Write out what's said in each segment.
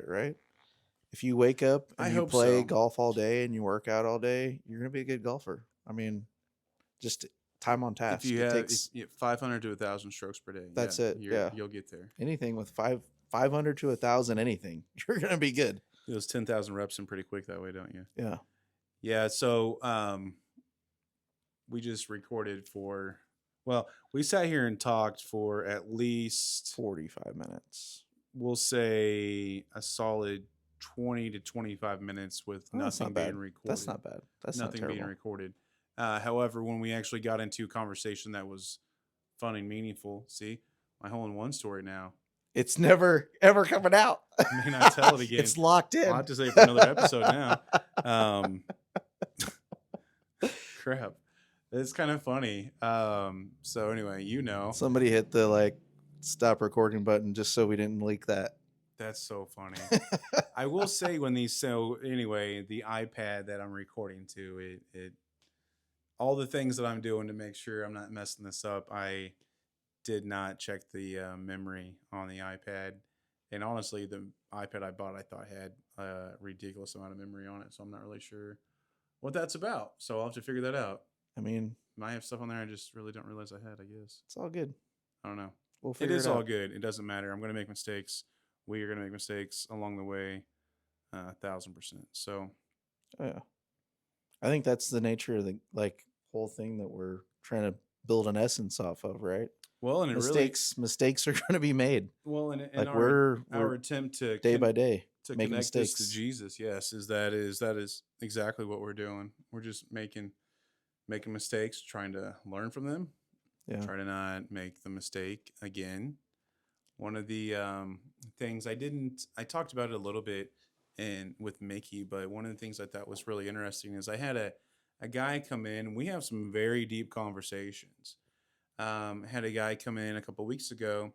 right? If you wake up I and you hope play so. golf all day and you work out all day, you're gonna be a good golfer. I mean, just time on If task. you It have if takes you 500 to 1,000 strokes per day, yeah, that's it. Yeah, you'll get there. anything with 500 to 1,000, anything, you're gonna be good. Those 10,000 reps in pretty quick that way, don't you? Yeah, Yeah. So we just recorded for. Well, we sat here and talked for at least 45 minutes. we'll say a solid 20 to 25 minutes with Oh, that's nothing not being bad. recorded. That's not bad. That's not Nothing being terrible. recorded. However, when we actually got into a conversation that was fun and meaningful, see, my hole in one story now. It's never ever coming out. I may not tell it again. It's locked in. I'll have to say it for another episode now. Crap. It's kind of funny. So anyway, Somebody hit the stop recording button just so we didn't leak that. That's so funny. I will say anyway, the iPad that I'm recording to, it all the things that I'm doing to make sure I'm not messing this up, I did not check the memory on the iPad. And honestly, the iPad I bought, I thought had a ridiculous amount of memory on it. So I'm not really sure what that's about. So I'll have to figure that out. I mean, Might have stuff on there I just really don't realize I had, I guess. it's all good. I don't know. We'll figure It is out. all good. It doesn't matter. I'm going to make mistakes. We are going to make mistakes along the way, 1,000%. So, Oh, yeah. I think that's the nature of the whole thing that we're trying to build an essence off of, right? well, and Mistakes are going to be made. well, and Like our we're attempt to day by day to making connect this mistakes. to Jesus, yes, that is exactly what we're doing. We're just making mistakes, trying to learn from them. Yeah. Try to not make the mistake again. One of the things I talked about it a little bit with Mickey, but one of the things I thought was really interesting is I had a guy come in, and we have some very deep conversations. Had a guy come in a couple weeks ago,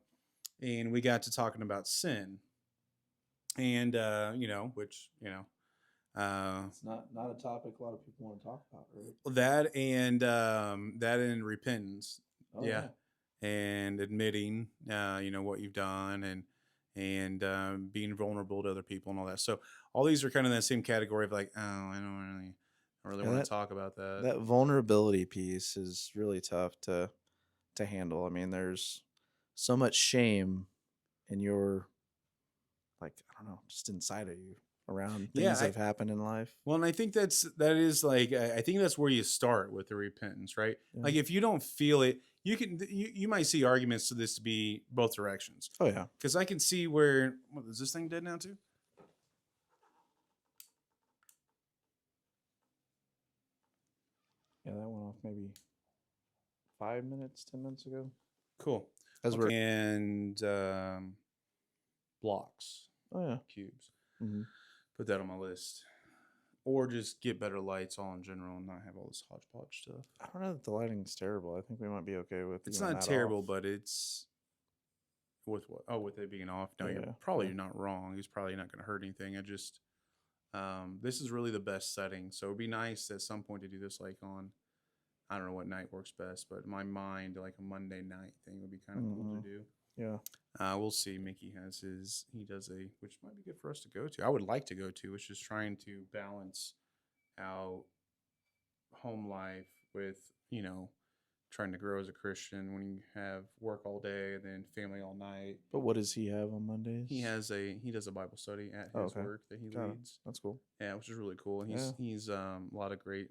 and we got to talking about sin, and which It's not a topic a lot of people want to talk about, right? that and repentance, Oh, yeah, and admitting what you've done and being vulnerable to other people and all that. So all these are kind of in that same category of like, oh, I don't really Yeah, want to talk about that. That vulnerability piece is really tough to handle. I mean, there's so much shame in your I don't know, just inside of you around things that have happened in life. Well, and I think that is like I think that's where you start with the repentance, right? Yeah. Like if you don't feel it, you might see arguments to this to be both directions. Oh yeah, because I can see where is this thing dead now too? Yeah, that went off maybe 5 minutes, 10 minutes ago. Cool. As okay. And blocks. Oh yeah, cubes. Mm-hmm. Put that on my list. Or just get better lights all in general and not have all this hodgepodge stuff. I don't know that the lighting's terrible. I think we might be okay with it's not terrible, off. But it's with what? Oh, with it being off. No, Yeah. You're probably not wrong. He's probably not going to hurt anything. I just this is really the best setting. So it'd be nice at some point to do this like on I don't know what night works best, but in my mind, like a Monday night thing would be kind of cool to do. Yeah. We'll see. Mickey he does which might be good for us to go to. I would like to go to, which is trying to balance out home life with, trying to grow as a Christian when you have work all day and then family all night. But what does he have on Mondays? He does a Bible study at his work that he leads. That's cool. Yeah, which is really cool. And he's a lot of great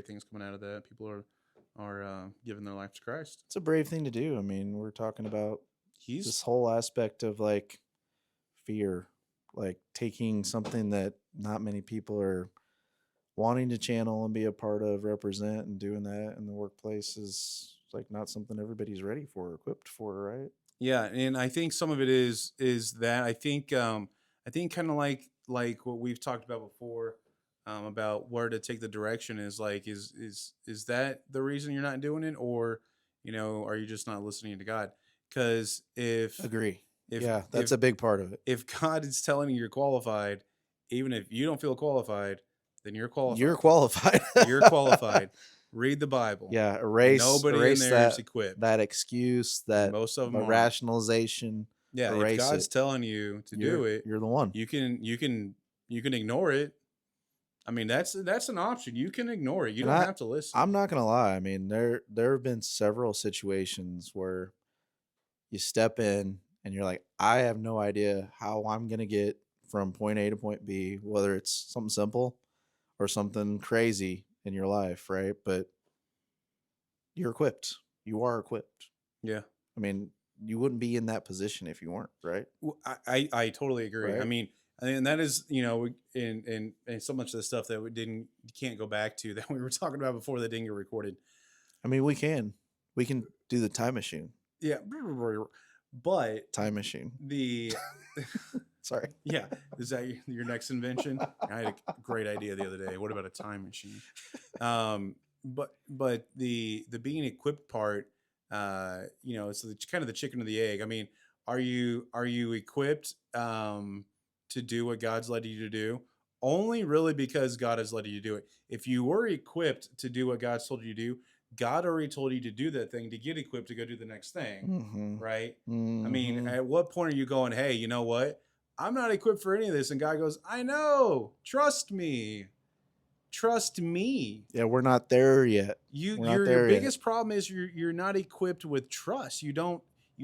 things coming out of that. People are giving their life to Christ. It's a brave thing to do. I mean, we're talking about this whole aspect of like fear, like taking something that not many people are wanting to channel and be a part of, represent, and doing that in the workplace is like not something everybody's ready for or equipped for, right? Yeah, and I think some of it is that I think kind of like what we've talked about before, about where to take the direction is like is that the reason you're not doing it, or are you just not listening to God? Because agree. That's a big part of it. If God is telling you you're qualified, even if you don't feel qualified, then you're qualified. You're qualified. You're qualified. Read the Bible. Yeah, erase in there is equipped. That excuse, that most of them rationalization Yeah, if erase God's it. telling you to do it, You're the one. you can ignore it. I mean, that's an option. You can ignore it. You And don't have to listen. I'm not gonna lie. I mean, there have been several situations where you step in and you're like, I have no idea how I'm gonna get from point A to point B, whether it's something simple or something crazy in your life, right? But you're equipped. You are equipped. Yeah. I mean, you wouldn't be in that position if you weren't, right? Well, I totally agree. I Right. mean, and that is, you know, in so much of the stuff that can't go back to that we were talking about before that didn't get recorded. I mean, we can do the time machine. Yeah, but Time machine. the Sorry. yeah, is that your next invention? I had a great idea the other day. What about a time machine? But the being equipped part, you know, it's kind of the chicken or the egg. I mean, are you equipped to do what God's led you to do? Only really because God has led you to do it. If you were equipped to do what God's told you to do, God already told you to do that thing to get equipped to go do the next thing, Mm-hmm. right? Mm-hmm. I mean, at what point are you going, hey, you know what? I'm not equipped for any of this. And God goes, I know. Trust me. Trust me. Yeah, we're not there yet. We're not Your there yet. biggest problem is you're not equipped with trust. You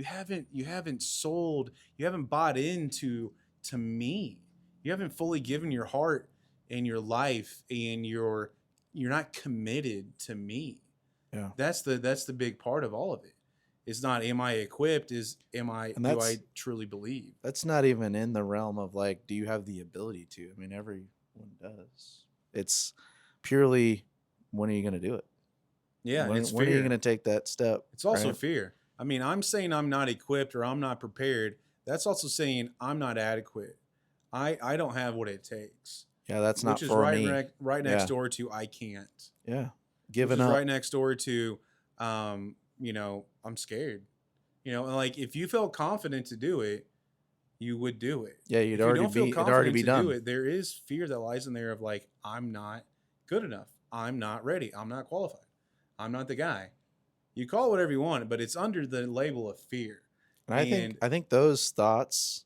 haven't sold, you haven't bought into to me. You haven't fully given your heart and your life, and you're not committed to me. Yeah. That's the big part of all of it. It's not, am I equipped? Do I truly believe? That's not even in the realm of like, do you have the ability to? I mean, everyone does. It's purely, when are you going to do it? Yeah, when, it's when are you fear. going to take that step? It's also right? fear. I mean, I'm saying I'm not equipped or I'm not prepared. That's also saying I'm not adequate. I don't have what it takes. Yeah, that's not Which is for me. right next door to I can't. Yeah, Which giving is up. right next door to, you know, I'm scared. You know, and like if you felt confident to do it, you would do it. Yeah, If you don't feel it'd already confident be to done. do it, there is fear that lies in there of like, I'm not good enough. I'm not ready. I'm not qualified. I'm not the guy. You call it whatever you want, but it's under the label of fear. And I think those thoughts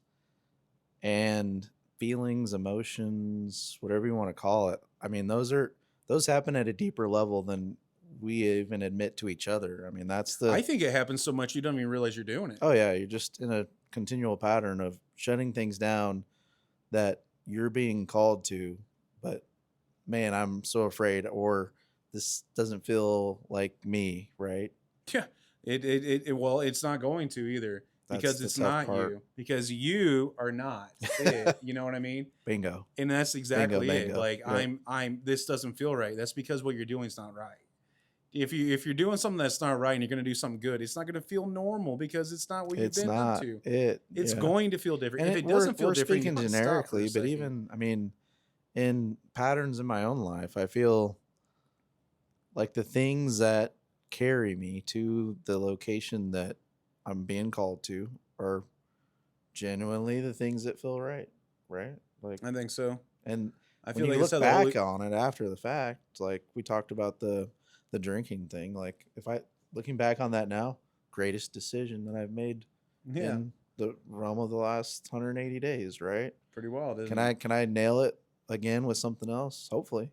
and feelings, emotions, whatever you want to call it, I mean, those happen at a deeper level than we even admit to each other. I mean, I think it happens so much you don't even realize you're doing it. Oh yeah, you're just in a continual pattern of shutting things down that you're being called to, but man, I'm so afraid, or this doesn't feel like me, right? Yeah. Well, it's not going to either, because the it's tough not part. you, because you are not it. You know what I mean? Bingo. And that's exactly it. Bingo. Like Yep. this doesn't feel right. That's because what you're doing is not right. If you're doing something that's not right and you're going to do something good, it's not going to feel normal because it's not what you've It's been not into. it. It's Yeah. going to feel different. And If it doesn't feel we're different, speaking you gotta stop for a generically, but second. even, I mean, in patterns in my own life, I feel like the things that carry me to the location that I'm being called to are genuinely the things that feel right, right? Like, I think so. and I when feel you like look back on it after the fact, like we talked about the drinking thing, like if I looking back on that now, greatest decision that I've made yeah, in the realm of the last 180 days, right? pretty wild, isn't Can I nail it again with something else? Hopefully.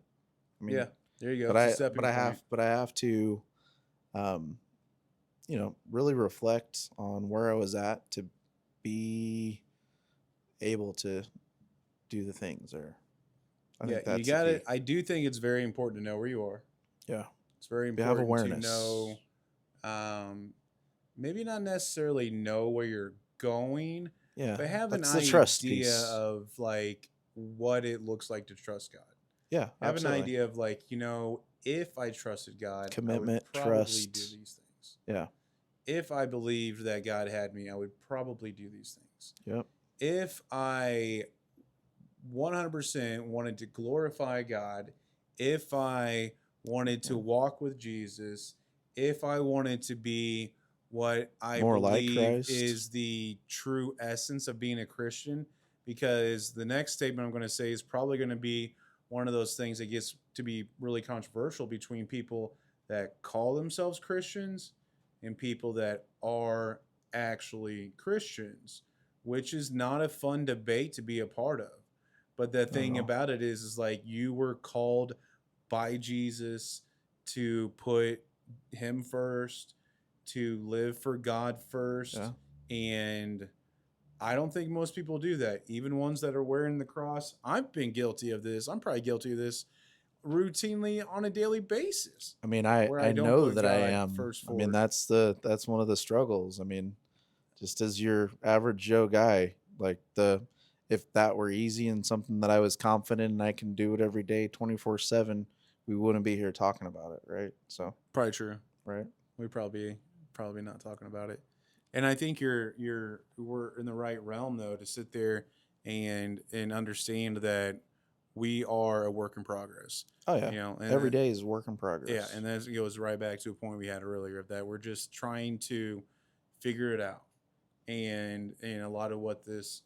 I mean, yeah, there you go. It's a stepping point. I have to um you know, really reflect on where I was at to be able to do the things there. I think You that's got the it. key. I do think it's very important to know where you are. Yeah. It's very You have important to awareness. know, maybe not necessarily know where you're going, Yeah. but have an That's the trust idea piece. of like what it looks like to trust God. Yeah. Have Absolutely. an idea of like, you know, if I trusted God, Commitment, I would probably trust. do these things. Yeah. If I believed that God had me, I would probably do these things. Yep. If I 100% wanted to glorify God, if I wanted to walk with Jesus, if I wanted to be what I More like believe Christ. is the true essence of being a Christian, because the next statement I'm going to say is probably going to be one of those things that gets to be really controversial between people that call themselves Christians and people that are actually Christians. which is not a fun debate to be a part of. But the Not at thing all. about it is like you were called by Jesus to put him first, to live for God first. Yeah. And I don't think most people do that. Even ones that are wearing the cross. I've been guilty of this. I'm probably guilty of this routinely on a daily basis I mean, I where I I don't know put that I God am. first I mean, forward. that's one of the struggles. I mean, just as your average Joe guy, like the if that were easy and something that I was confident and I can do it every day 24/7, we wouldn't be here talking about it, right? So, Probably true. right. We probably not talking about it. And I think we're in the right realm though to sit there and understand that we are a work in progress. Oh yeah. You know, and Every then, day is work in yeah, progress. and that goes right back to a point we had earlier of that we're just trying to figure it out. And a lot of what this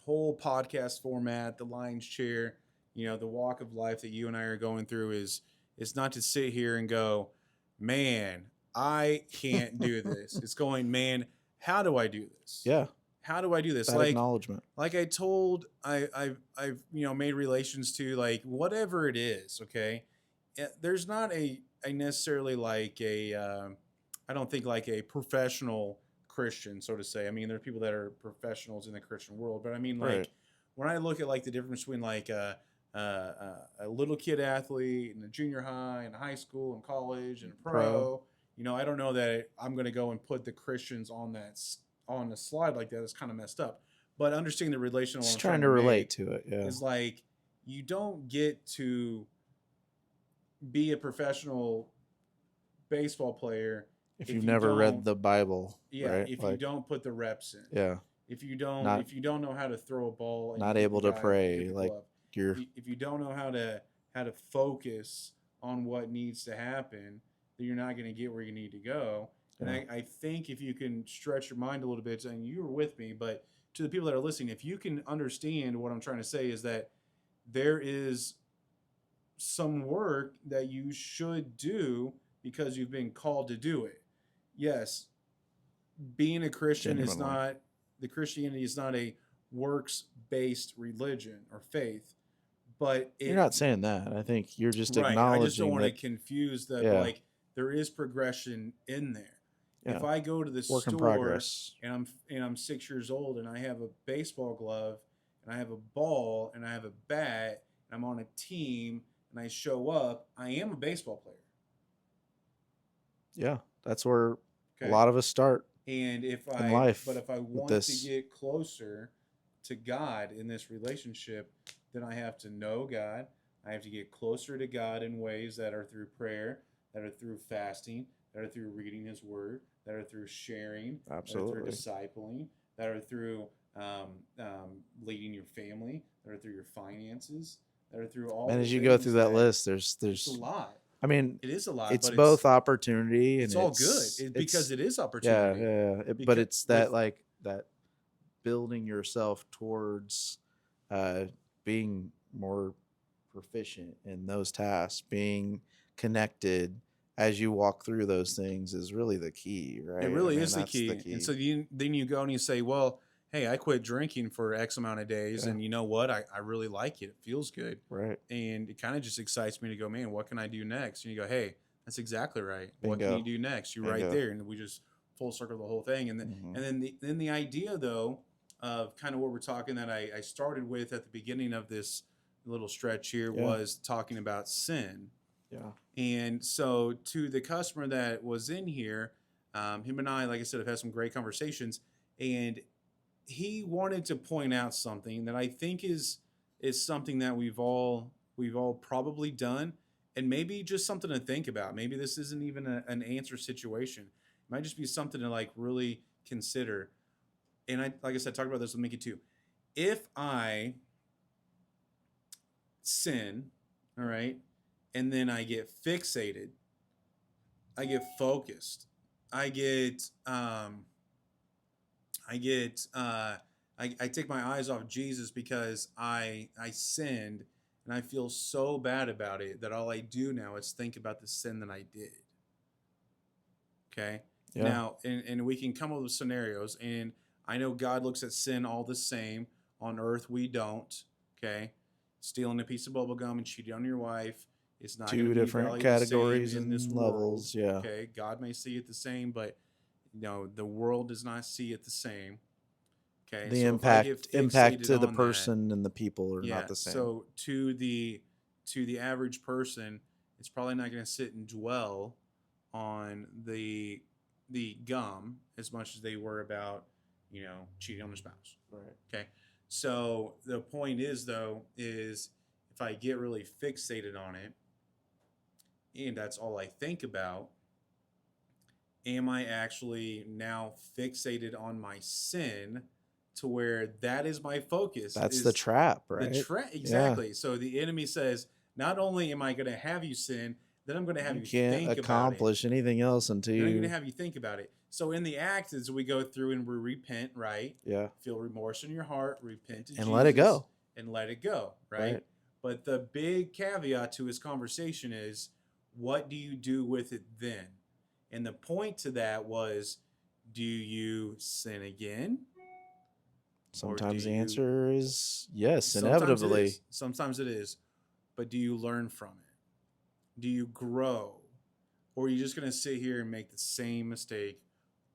whole podcast format, the lion's chair, the walk of life that you and I are going through is not to sit here and go, man, I can't do this. It's going, man, how do I do this? Yeah, How do I do this? that acknowledgement. Like I told, I've made relations to like whatever it is. Okay, there's not a necessarily like a I don't think like a professional Christian, so to say. I mean, there are people that are professionals in the Christian world, but I mean, Right. like when I look at like the difference between like a little kid athlete and a junior high and high school and college and Pro. pro, I don't know that I'm going to go and put the Christians on on a slide like that. It's kind of messed up. But understanding the relational Just I'm trying trying to to relate make to it. Yeah. is like you don't get to be a professional baseball player If if you've you never read don't, the Bible, yeah, right? if you Like, don't put the reps in, yeah, not if you don't know how to throw a ball and not hit the able to guy, pray. hit the Like glove, you're if you don't know how to focus on what needs to happen, then you're not going to get where you need to go. And yeah. I think if you can stretch your mind a little bit, and you were with me, but to the people that are listening, if you can understand what I'm trying to say is that there is some work that you should do because you've been called to do it. Yes, being a Christian is Genuinely. not, the Christianity is not a works based religion or faith, but You're it, not saying that. I think you're just right. I just don't acknowledging want to that. confuse that, but Yeah. like there is progression in there. If Yeah. I go to the Work in store progress. and I'm 6 years old and I have a baseball glove and I have a ball and I have a bat and I'm on a team and I show up, I am a baseball player. Yeah. That's where a Okay. lot of us start And in life if I with want to this. get closer to God in this relationship, then I have to know God. I have to get closer to God in ways that are through prayer, that are through fasting, that are through reading His Word, that are through sharing, that are Absolutely. through discipling, that are through leading your family, that are through your finances, that are through all And the as you go things through that that list, it's a there's lot. I mean, It is a lot, it's but both opportunity and it's all good. Because it is opportunity. but Because it's that like that building yourself towards uh being more proficient in those tasks, being connected as you walk through those things is really the key, right? It I really mean, is the that's the key. And key. so then you go and you say, well, hey, I quit drinking for X amount of days. Yeah. And you know what? I really like it. It feels good. Right. And it kind of just excites me to go, man, what can I do next? And you go, hey, that's exactly right. What can Bingo. you do next? You're right Bingo. there. And we just full circle the whole thing. And Mhm. then the idea, though, of kind of what we're talking that I started with at the beginning of this little stretch here Yeah. was talking about sin. Yeah. And so to the customer that was in here, him and I, like I said, have had some great conversations, and he wanted to point out something that I think is something that we've all probably done, and maybe just something to think about. Maybe this isn't even an answer situation. It might just be something to like really consider. And like I said, talked about this with Mickey too. If I sin, all right, and then I get fixated, I get focused, I get I get I take my eyes off Jesus because I sinned and I feel so bad about it that all I do now is think about the sin that I did. Okay. Yeah. Now, and we can come up with scenarios, and I know God looks at sin all the same. On earth, we don't. Okay. Stealing a piece of bubble gum and cheating on your wife is not going to Two be different valued the same categories in this and world. levels. Yeah. Okay. God may see it the same, but the world does not see it the same. Okay. The So if I get impact fixated to the on that, person and the people are yeah. not the same. So to the average person, it's probably not going to sit and dwell on the gum as much as they were about cheating on their spouse. Right. Okay. So the point is though is if I get really fixated on it and that's all I think about, am I actually now fixated on my sin to where that is my focus? That's the Is trap, the right? exactly. So the enemy says, not only am I going to have you sin, then I'm going to have You you can't think about it. accomplish anything else until Then I'm going to you, have you think about it. So in the act, as we go through and we repent, right? yeah, Feel remorse in your heart, repent to and Jesus, let it go. and let it go, right? Right. But the big caveat to his conversation is, what do you do with it then? And the point to that was, do you sin again? Sometimes do the you- answer is yes, Sometimes it inevitably. is. Sometimes it is. But do you learn from it? Do you grow? Or are you just going to sit here and make the same mistake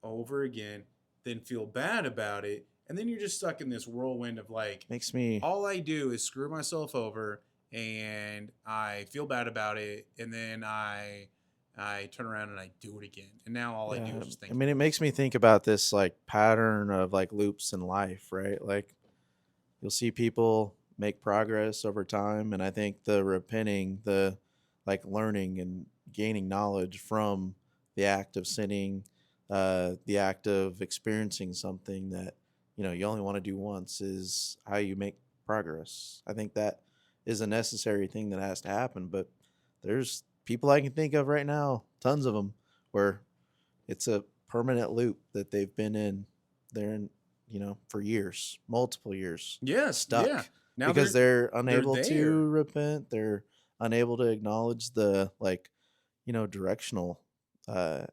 over again, then feel bad about it? And then you're just stuck in this whirlwind of like, Makes me all I do is screw myself over and I feel bad about it. And then I turn around and I do it again. And now all I do is just think. I mean, it makes me think about this like pattern of like loops in life, right? Like you'll see people make progress over time, and I think the repenting, the like learning and gaining knowledge from the act of sinning, the act of experiencing something that you only want to do once is how you make progress. I think that is a necessary thing that has to happen, but there's people I can think of right now, tons of them, where it's a permanent loop that they've been in. They're in, for years, multiple years, Yes, stuck yeah. Now because they're unable there. to repent. They're unable to acknowledge the directional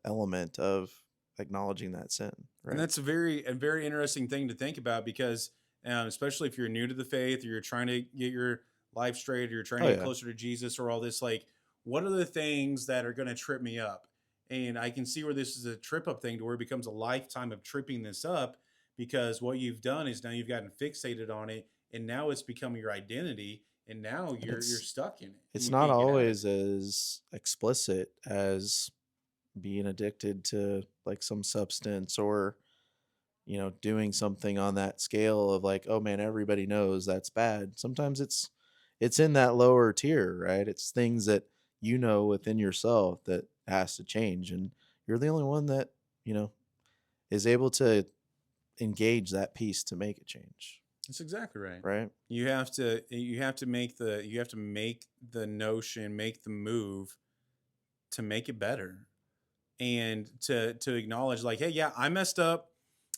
element of acknowledging that sin. Right. And that's a very interesting thing to think about because, especially if you're new to the faith or you're trying to get your life straight or you're trying to get closer to Jesus or all this, like, what are the things that are going to trip me up? And I can see where this is a trip up thing to where it becomes a lifetime of tripping this up because what you've done is now you've gotten fixated on it and now it's become your identity and now you're stuck in it. It's not always as explicit as being addicted to like some substance or doing something on that scale of like, oh man, everybody knows that's bad. Sometimes it's in that lower tier, right? It's things that within yourself that has to change, and you're the only one that is able to engage that piece to make it change. That's exactly right. Right. You have to make the notion, make the move to make it better. And to acknowledge like, hey, yeah, I messed up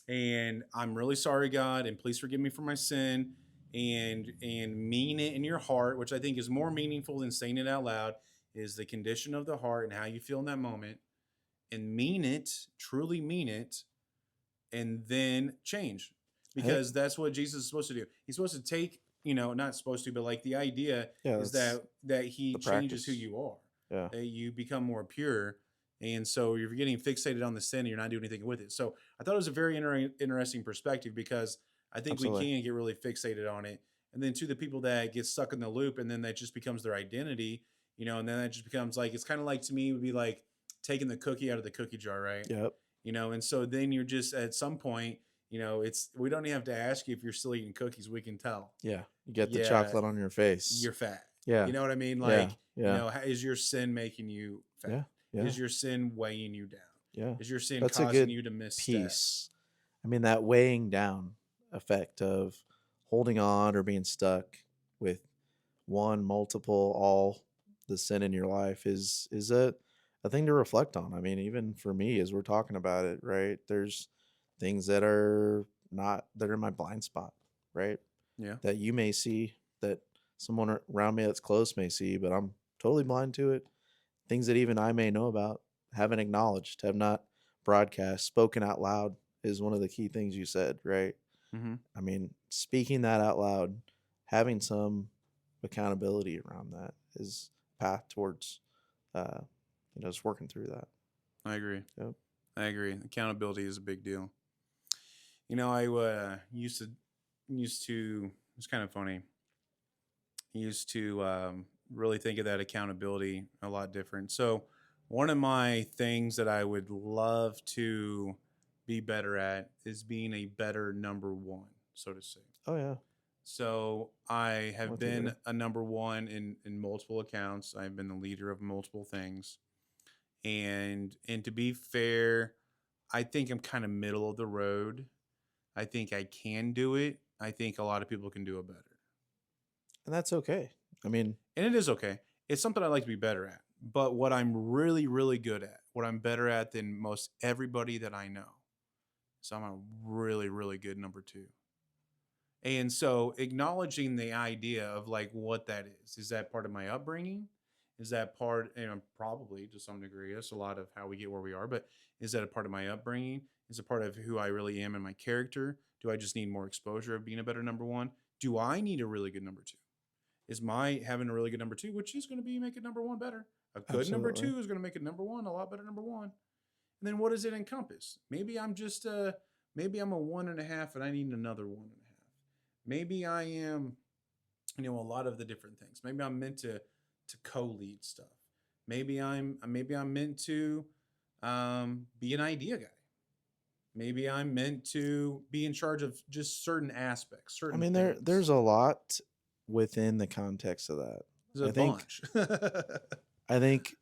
and I'm really sorry, God, and please forgive me for my sin, and mean it in your heart, which I think is more meaningful than saying it out loud, is the condition of the heart and how you feel in that moment, and mean it, truly mean it, and then change. Because that's what Jesus is supposed to do. He's supposed to take, not supposed to, but like the idea is that he changes who you are. Yeah. That you become more pure. And so you're getting fixated on the sin and you're not doing anything with it. So I thought it was a very interesting perspective because I think we can get really fixated on it. And then to the people that get stuck in the loop and then that just becomes their identity, and then that just becomes like, it's kind of like, to me, it would be like taking the cookie out of the cookie jar, right? Yep. And so then you're just at some point, we don't even have to ask you if you're still eating cookies. We can tell. Yeah. You get the chocolate on your face. You're fat. Yeah. You know what I mean? Like, is your sin making you fat? Yeah. Yeah. Is your sin weighing you down? Yeah. Is your sin That's causing you to miss piece? I mean, that weighing down effect of holding on or being stuck with one, multiple, all the sin in your life is a thing to reflect on. I mean, even for me, as we're talking about it, right? There's things that are in my blind spot, right? Yeah. That you may see, that someone around me that's close may see, but I'm totally blind to it. Things that even I may know about, haven't acknowledged, have not broadcast, spoken out loud is one of the key things you said, right? Mm-hmm. I mean, speaking that out loud, having some accountability around that is path towards, uh, just working through that. I agree. Yep. I agree. Accountability is a big deal. I used to. It's kind of funny. Used to really think of that accountability a lot different. So, one of my things that I would love to be better at is being a better number one, so to say. Oh yeah, So, I I'm have with you been there. a number one in multiple accounts. I've been the leader of multiple things, and to be fair, I think I'm kind of middle of the road. I think I can do it. I think a lot of people can do it better. And that's okay. I mean, And it is okay. It's something I like to be better at. But what I'm really, really good at, what I'm better at than most everybody that I know, so I'm a really, really good number two. And so acknowledging the idea of like what that is that part of my upbringing? Is that part, probably to some degree, that's a lot of how we get where we are, but is that a part of my upbringing? Is it part of who I really am and my character? Do I just need more exposure of being a better number one? Do I need a really good number two? Is my having a really good number two, which is going to be make it number one better. A good number absolutely. two is going to make it number one a lot better number one. And then what does it encompass? Maybe I'm a 1.5 and I need another 1.5. Maybe I am, a lot of the different things. Maybe I'm meant to co-lead stuff. Maybe I'm meant to be an idea guy. Maybe I'm meant to be in charge of just certain aspects, I certain mean, things. there's a lot within the context of that. There's a I think bunch. I think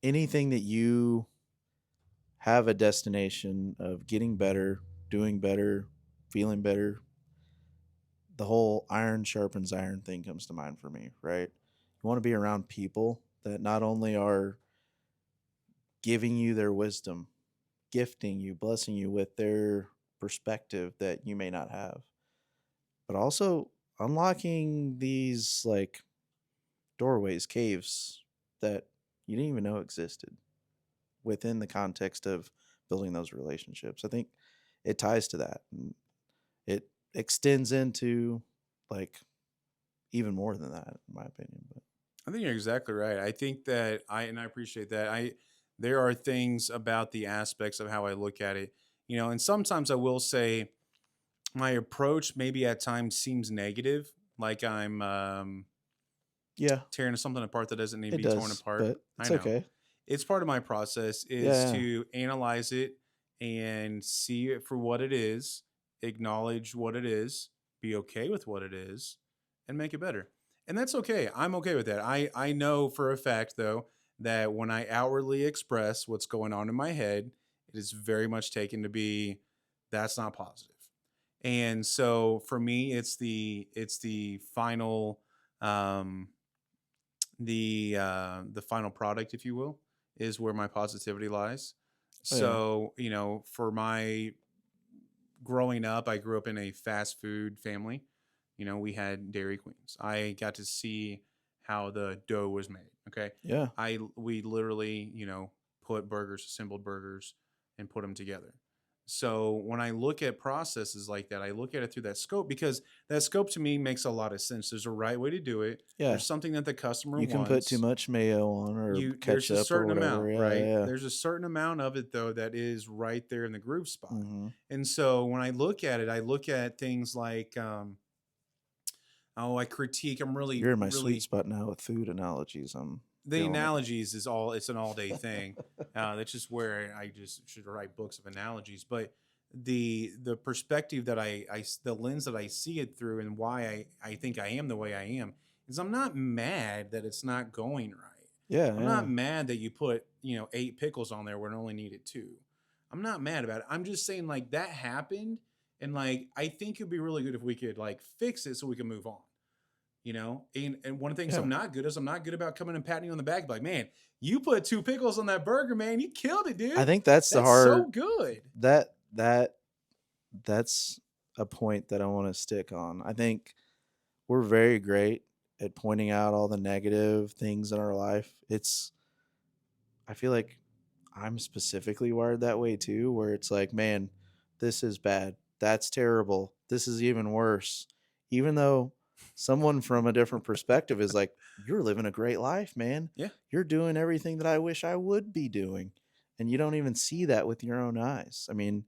anything that you have a destination of getting better, doing better, feeling better, the whole iron sharpens iron thing comes to mind for me, right? You want to be around people that not only are giving you their wisdom, gifting you, blessing you with their perspective that you may not have, but also unlocking these like doorways, caves that you didn't even know existed within the context of building those relationships. I think it ties to that. And it extends into like even more than that, in my opinion. But I think you're exactly right. I think that I appreciate that. There are things about the aspects of how I look at it, and sometimes I will say my approach maybe at times seems negative, like I'm yeah, tearing something apart that doesn't need to it be torn does, apart. but I it's know. okay. It's part of my process is Yeah, to analyze it and see it for what it is, acknowledge what it is, be okay with what it is, and make it better. And that's okay. I'm okay with that. I know for a fact though that when I outwardly express what's going on in my head, it is very much taken to be that's not positive. And so for me, it's the final um, the final product, if you will, is where my positivity lies. oh yeah, So, for my growing up, I grew up in a fast food family. We had Dairy Queens. I got to see how the dough was made. Okay. yeah. We literally, put burgers, assembled burgers, and put them together. So when I look at processes like that, I look at it through that scope because that scope to me makes a lot of sense. There's a right way to do it. Yeah, There's something that the customer you can put too wants. much mayo on or There's a ketchup or certain whatever. amount, Yeah, right? yeah. There's a certain amount of it though that is right there in the groove spot. Mm-hmm. And so when I look at it, I look at things like I critique. I'm really You're in my sweet really spot now with food analogies. I'm the feeling it. analogies is all it's an all day thing. That's just where I just should write books of analogies. But the perspective that the lens that I see it through and why I think I am the way I am is I'm not mad that it's not going right. Yeah, I'm yeah. not mad that you put 8 pickles on there when it only needed two. I'm not mad about it. I'm just saying like that happened, and like I think it'd be really good if we could like fix it so we can move on. And one of the things Yeah. I'm not good is I'm not good about coming and patting you on the back like, man, you put 2 pickles on that burger, man, you killed it, I dude. think that's the That's so hard good. that that's a point that I want to stick on. I think we're very great at pointing out all the negative things in our life. I feel like I'm specifically wired that way too, where it's like, man, this is bad. That's terrible. This is even worse. Even though someone from a different perspective is like, you're living a great life, man. Yeah. You're doing everything that I wish I would be doing. And you don't even see that with your own eyes. I mean,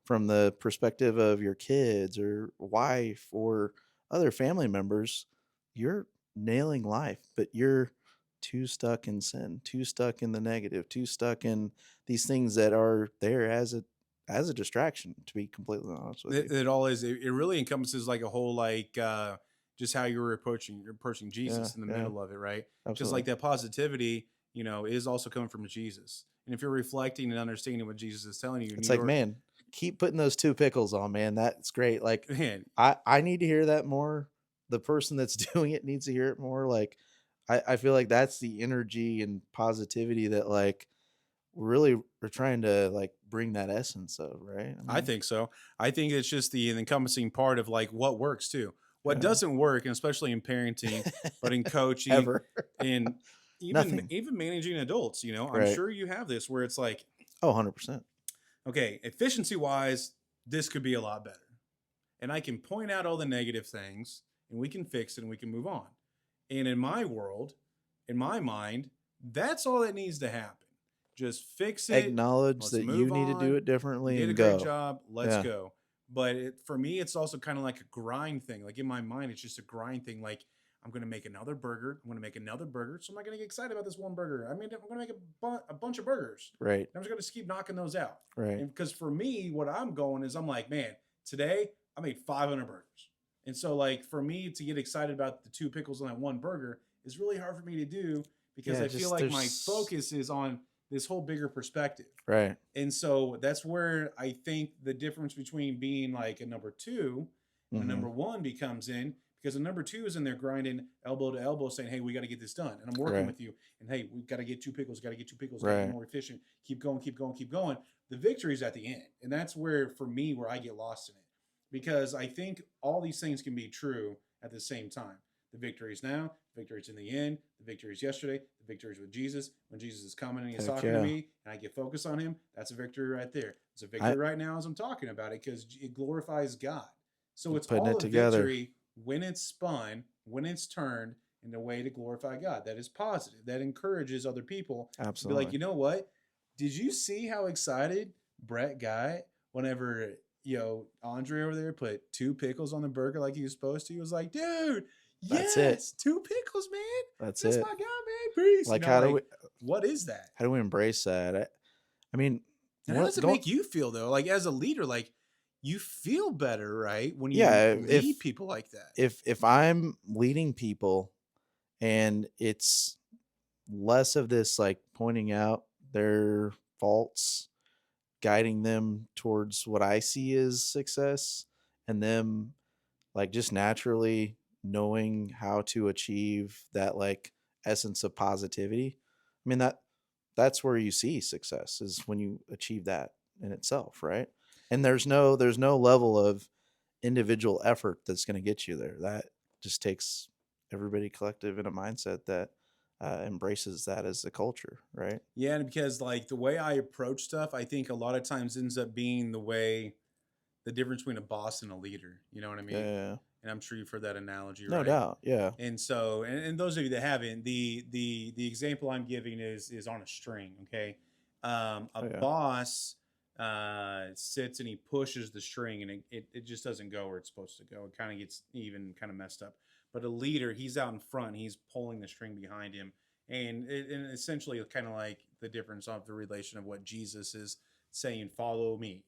from the perspective of your kids or wife or other family members, you're nailing life, but you're too stuck in sin, too stuck in the negative, too stuck in these things that are there as a distraction, to be completely honest with you. It all is. It really encompasses like a whole like just how you're approaching Yeah, Jesus in the yeah, middle of it, right? Because like absolutely. that positivity, is also coming from Jesus. And if you're reflecting and understanding what Jesus is telling you, and It's like, you're man, keep putting those two pickles on, man. That's great. Like, man, I need to hear that more. The person that's doing it needs to hear it more. Like, I feel like that's the energy and positivity that like really we're trying to like bring that essence of, right? I I mean, think so. I think it's just the encompassing part of like what works too. What yeah. doesn't work, and especially in parenting, but in coaching, Ever. and even Nothing. even managing adults, I'm Right. sure you have this where it's like, Oh, 100%. okay, efficiency wise, this could be a lot better. And I can point out all the negative things and we can fix it and we can move on. And in my world, in my mind, that's all that needs to happen. Just fix it. Acknowledge Let's that you move need to do on. it We differently did a and great go. job. Let's Yeah. go. But for me, it's also kind of like a grind thing. Like in my mind, it's just a grind thing. Like I'm going to make another burger. I'm going to make another burger. So I'm not going to get excited about this one burger. I mean, I'm going to make a bunch of burgers. Right. I'm just going to keep knocking those out. Right. And because for me, what I'm going is I'm like, man, today I made 500 burgers. And so, like, for me to get excited about the two pickles on that one burger is really hard for me to do because Yeah, I feel just like my there's focus is on this whole bigger perspective. right. And so that's where I think the difference between being like a number two and a Mhm. number one becomes in because a number two is in there grinding elbow to elbow saying, hey, we got to get this done. And I'm working Right. with you. And hey, we got to get two pickles, got to get two pickles, got to get Right. more efficient. Keep going, keep going, keep going. The victory is at the end. And that's where, for me, where I get lost in it because I think all these things can be true at the same time. The victory is now, the victory is in the end, the victory is yesterday, the victory is with Jesus. When Jesus is coming and he's Heck talking to yeah. me and I get focused on him, that's a victory right there. It's a I victory right now as I'm talking about it because it glorifies God. So it's putting all it a together. victory when it's spun, when it's turned in a way to glorify God. That is positive. That encourages other people to be like, Absolutely. you know what? Did you see how excited Brett got whenever Andre over there put two pickles on the burger like he was supposed to? He was like, dude, That's it. yes, two pickles, man. That's That's it. my guy, man. Peace. Like Like, what is that? how do we embrace that? I mean, And how what does it going make you feel though? Like as a leader, like you feel better, right? When you yeah, lead people like that. if I'm leading people and it's less of this like pointing out their faults, guiding them towards what I see as success, and them like just naturally knowing how to achieve that like essence of positivity. I mean that's where you see success is when you achieve that in itself, right? And there's no level of individual effort that's going to get you there. That just takes everybody collective in a mindset that embraces that as the culture, right? Yeah, and because like the way I approach stuff, I think a lot of times ends up being the difference between a boss and a leader. You know what I mean? Yeah, And I'm sure you've heard that analogy, no right? doubt. Yeah. And so, and those of you that haven't, the example I'm giving is on a string. Okay, a Oh yeah. boss sits and he pushes the string, and it just doesn't go where it's supposed to go. It kind of gets even kind of messed up. But a leader, he's out in front, he's pulling the string behind him, and essentially kind of like the difference of the relation of what Jesus is saying: follow me,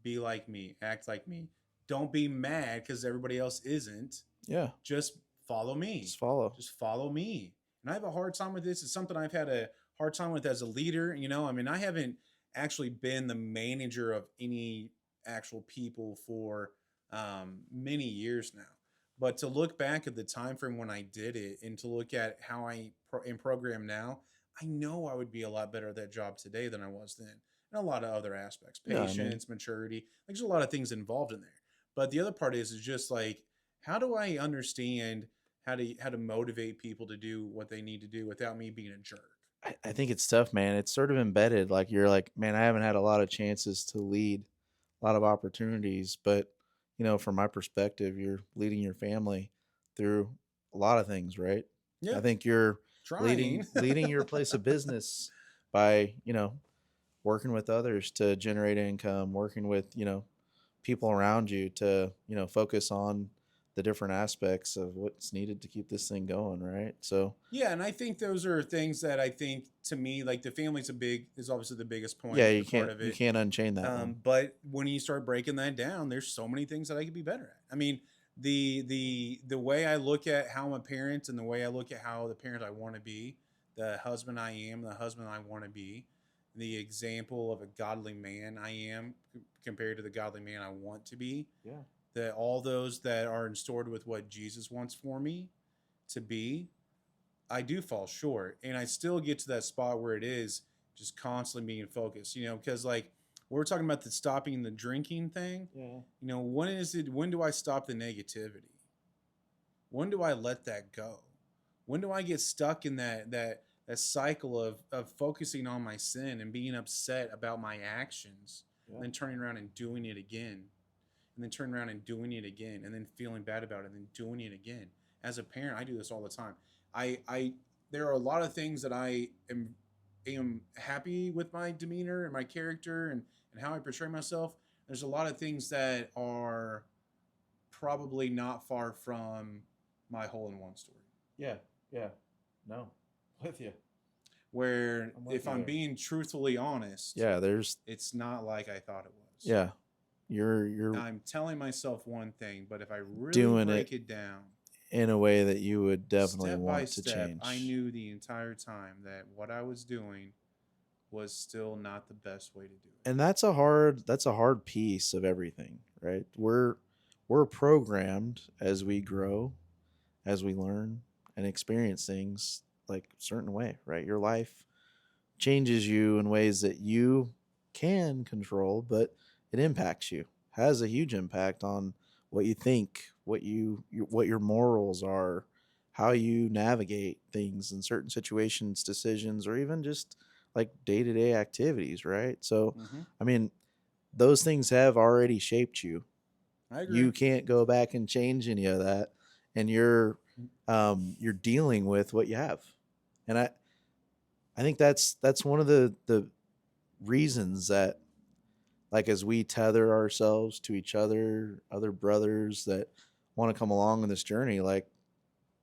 be like me, act like me. Don't be mad because everybody else isn't. Yeah. Just follow me. Just follow. Just follow me. And I have a hard time with this. It's something I've had a hard time with as a leader. I mean, I haven't actually been the manager of any actual people for many years now. But to look back at the time frame when I did it and to look at how I am programmed now, I know I would be a lot better at that job today than I was then. And a lot of other aspects, Yeah. I mean, patience, maturity. Like, there's a lot of things involved in there. But the other part is just like, how do I understand how to motivate people to do what they need to do without me being a jerk? I think it's tough, man. It's sort of embedded. Like you're like, man, I haven't had a lot of chances to lead, a lot of opportunities, but from my perspective, you're leading your family through a lot of things, right? I Yeah, think you're trying. leading your place of business by, working with others to generate income, working with, people around you to, focus on the different aspects of what's needed to keep this thing going, right? So, Yeah, and I think those are things that I think to me, like the family's is obviously the biggest yeah, point, the part of you it. can't unchain that one. But when you start breaking that down, there's so many things that I could be better at. I mean, the way I look at how I'm a parent and the way I look at how the parent I want to be, the husband I am, the husband I want to be, the example of a godly man I am compared to the godly man I want to be, Yeah. that all those that are stored with what Jesus wants for me to be, I do fall short, and I still get to that spot where it is just constantly being focused. Because like we're talking about the stopping the drinking thing. Yeah. When is it? When do I stop the negativity? When do I let that go? When do I get stuck in that cycle of focusing on my sin and being upset about my actions, Yeah. and then turning around and doing it again, and then turning around and doing it again, and then feeling bad about it, and then doing it again? As a parent, I do this all the time. I there are a lot of things that I am happy with my demeanor and my character and how I portray myself. There's a lot of things that are probably not far from my hole in one story. Yeah. Yeah. No. With you. Where I'm with if you I'm there. being truthfully honest, Yeah, there's it's not like I thought it was. yeah. You're I'm telling myself one thing, but if I really doing it break it down, in a way that you would definitely step by want to step, I change. knew the entire time that what I was doing was still not the best way to do it. And that's a hard piece of everything, right? We're programmed as we grow, as we learn and experience things like a certain way, right? Your life changes you in ways that you can control, but it impacts you. Has a huge impact on what you think, what your morals are, how you navigate things in certain situations, decisions, or even just like day-to-day activities, right? So, Mm-hmm. I mean, those things have already shaped you. I agree. You can't go back and change any of that, and you're dealing with what you have. And I think that's one of the reasons that, like, as we tether ourselves to each other brothers that want to come along in this journey, like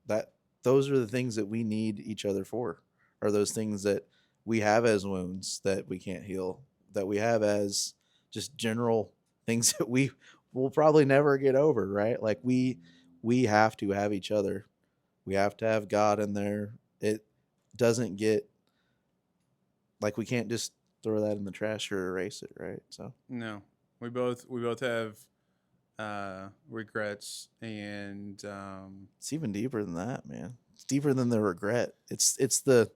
that, those are the things that we need each other for, are those things that we have as wounds that we can't heal, that we have as just general things that we will probably never get over, right? Like we have to have each other. We have to have God in there. It doesn't get, like, we can't just throw that in the trash or erase it, right? So No, we both have regrets, and it's even deeper than that, man. It's deeper than the regret. It's the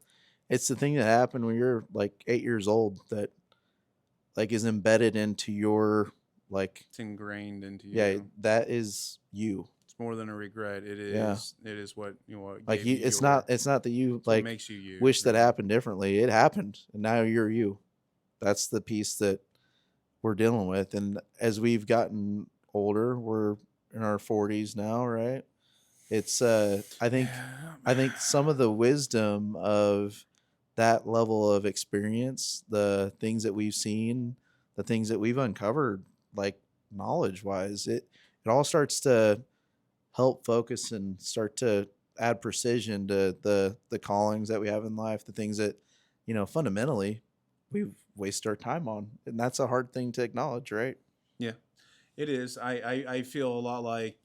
thing that happened when you're like 8 years old that like is embedded into your, like, it's ingrained into yeah, you. that is you. It's more than a regret. It Yeah. is. It is what what Like gave you it's your. not that you It's what like makes you you. wish that happened differently. It happened and now you're you. That's the piece that we're dealing with. And as we've gotten older, we're in our 40s now, right? It's Yeah. I think some of the wisdom of that level of experience, the things that we've seen, the things that we've uncovered, like knowledge wise, it all starts to help focus and start to add precision to the callings that we have in life, the things that, fundamentally we've wasted our time on. And that's a hard thing to acknowledge, right? Yeah, it is. I feel a lot like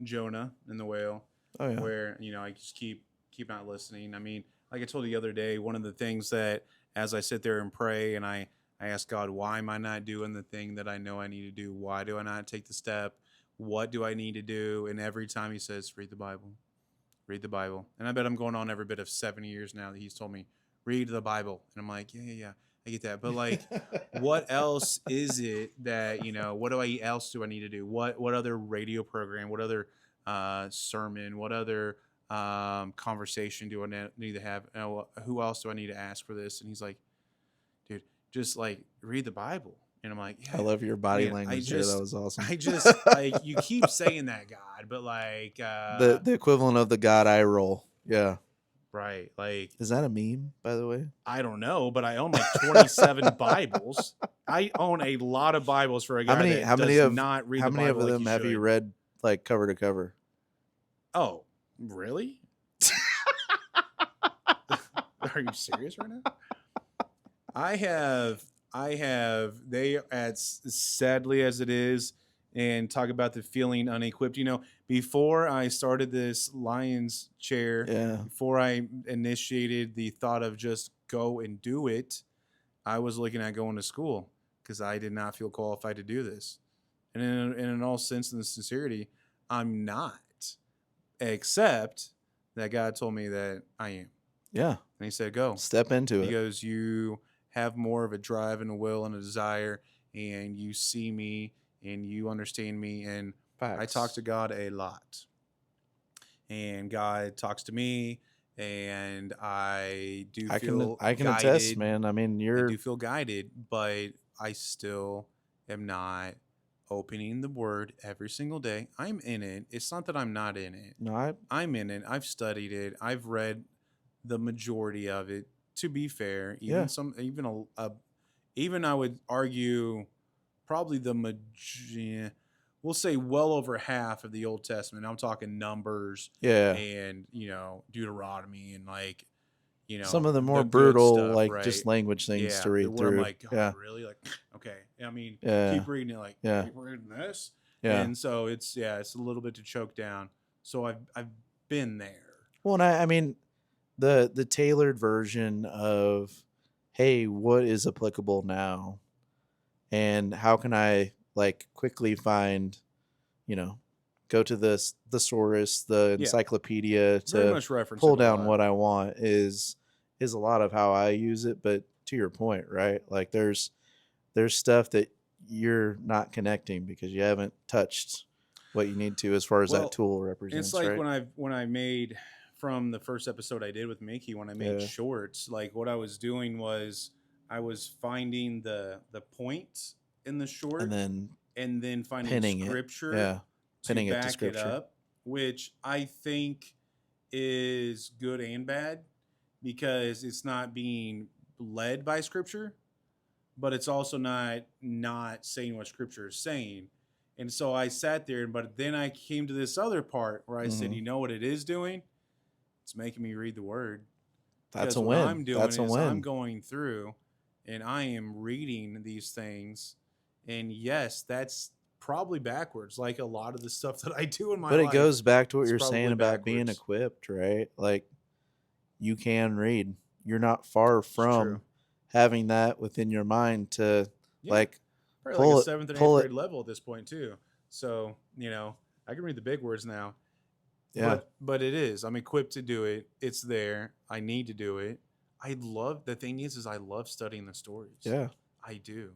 Jonah in the whale, Oh yeah. where I just keep not listening. I mean, like I told you the other day, one of the things that as I sit there and pray and I ask God, why am I not doing the thing that I know I need to do? Why do I not take the step? What do I need to do? And every time He says, read the Bible, read the Bible. And I bet I'm going on every bit of 7 years now that He's told me, read the Bible. And I'm like, yeah, I get that. But like, what else is it that, what else do I need to do? What other radio program, what other sermon, what other conversation do I need to have? Who else do I need to ask for this? And he's like, dude, just like read the Bible. And I'm like, I yeah, love your body man, language there. That was awesome. I just like, you keep saying that, God, but like, The equivalent of the God eye roll. Yeah. right. Like, Is that a meme, by the way? I don't know, but I own like 27 Bibles. I own a lot of Bibles for a guy that does not read how the many of Bible like them he have you should. read like cover to cover? Oh, really? Are you serious right now? I have, they, as sadly as it is, and talk about the feeling unequipped. You know, before I started this Lion's chair, Yeah. before I initiated the thought of just go and do it, I was looking at going to school because I did not feel qualified to do this. And in all sense and sincerity, I'm not, except that God told me that I am. Yeah. And he said, go. Step into it. He goes, you have more of a drive and a will and a desire, and you see me and you understand me. And Facts. I talk to God a lot. And God talks to me, and I do feel I can guided. attest, man. I mean, I do feel guided, but I still am not opening the word every single day. I'm in it. It's not that I'm not in it. No, I'm in it. I've studied it. I've read the majority of it. To be fair, even even I would argue probably we'll say well over half of the Old Testament. I'm talking Numbers, and Deuteronomy, and like, some of the more good brutal, stuff, like right? just language things to read where I'm through. like, God, really? Like, okay. I mean, keep reading it. Like, keep reading this. Yeah. And so it's a little bit to choke down. So I've been there. Well, and I mean, the tailored version of, hey, what is applicable now, and how can I like quickly find, go to the thesaurus, the encyclopedia to pull down what I want is a lot of how I use it. But to your point, right? Like there's stuff that you're not connecting because you haven't touched what you need to as far as that tool represents. It's like right? when I made, from the first episode I did with Mickey, when I made shorts, like what I was doing was I was finding the point in the short, and then finding scripture pinning to it to back it scripture. up, which I think is good and bad because it's not being led by scripture, but it's also not saying what scripture is saying. And so I sat there, but then I came to this other part where I said, you know what it is doing? It's making me read the word. That's a win. What I'm doing That's a win. I'm going through and I am reading these things. And yes, that's probably backwards, like a lot of the stuff that I do in my life. But it goes back to what you're saying about backwards. being equipped, right? Like you can read. You're not far from having that within your mind to like probably like a 7th and 8th grade level at this point too. So, I can read the big words now. Yeah. But it is. I'm equipped to do it. It's there. I need to do it. The thing is I love studying the stories. Yeah. I do.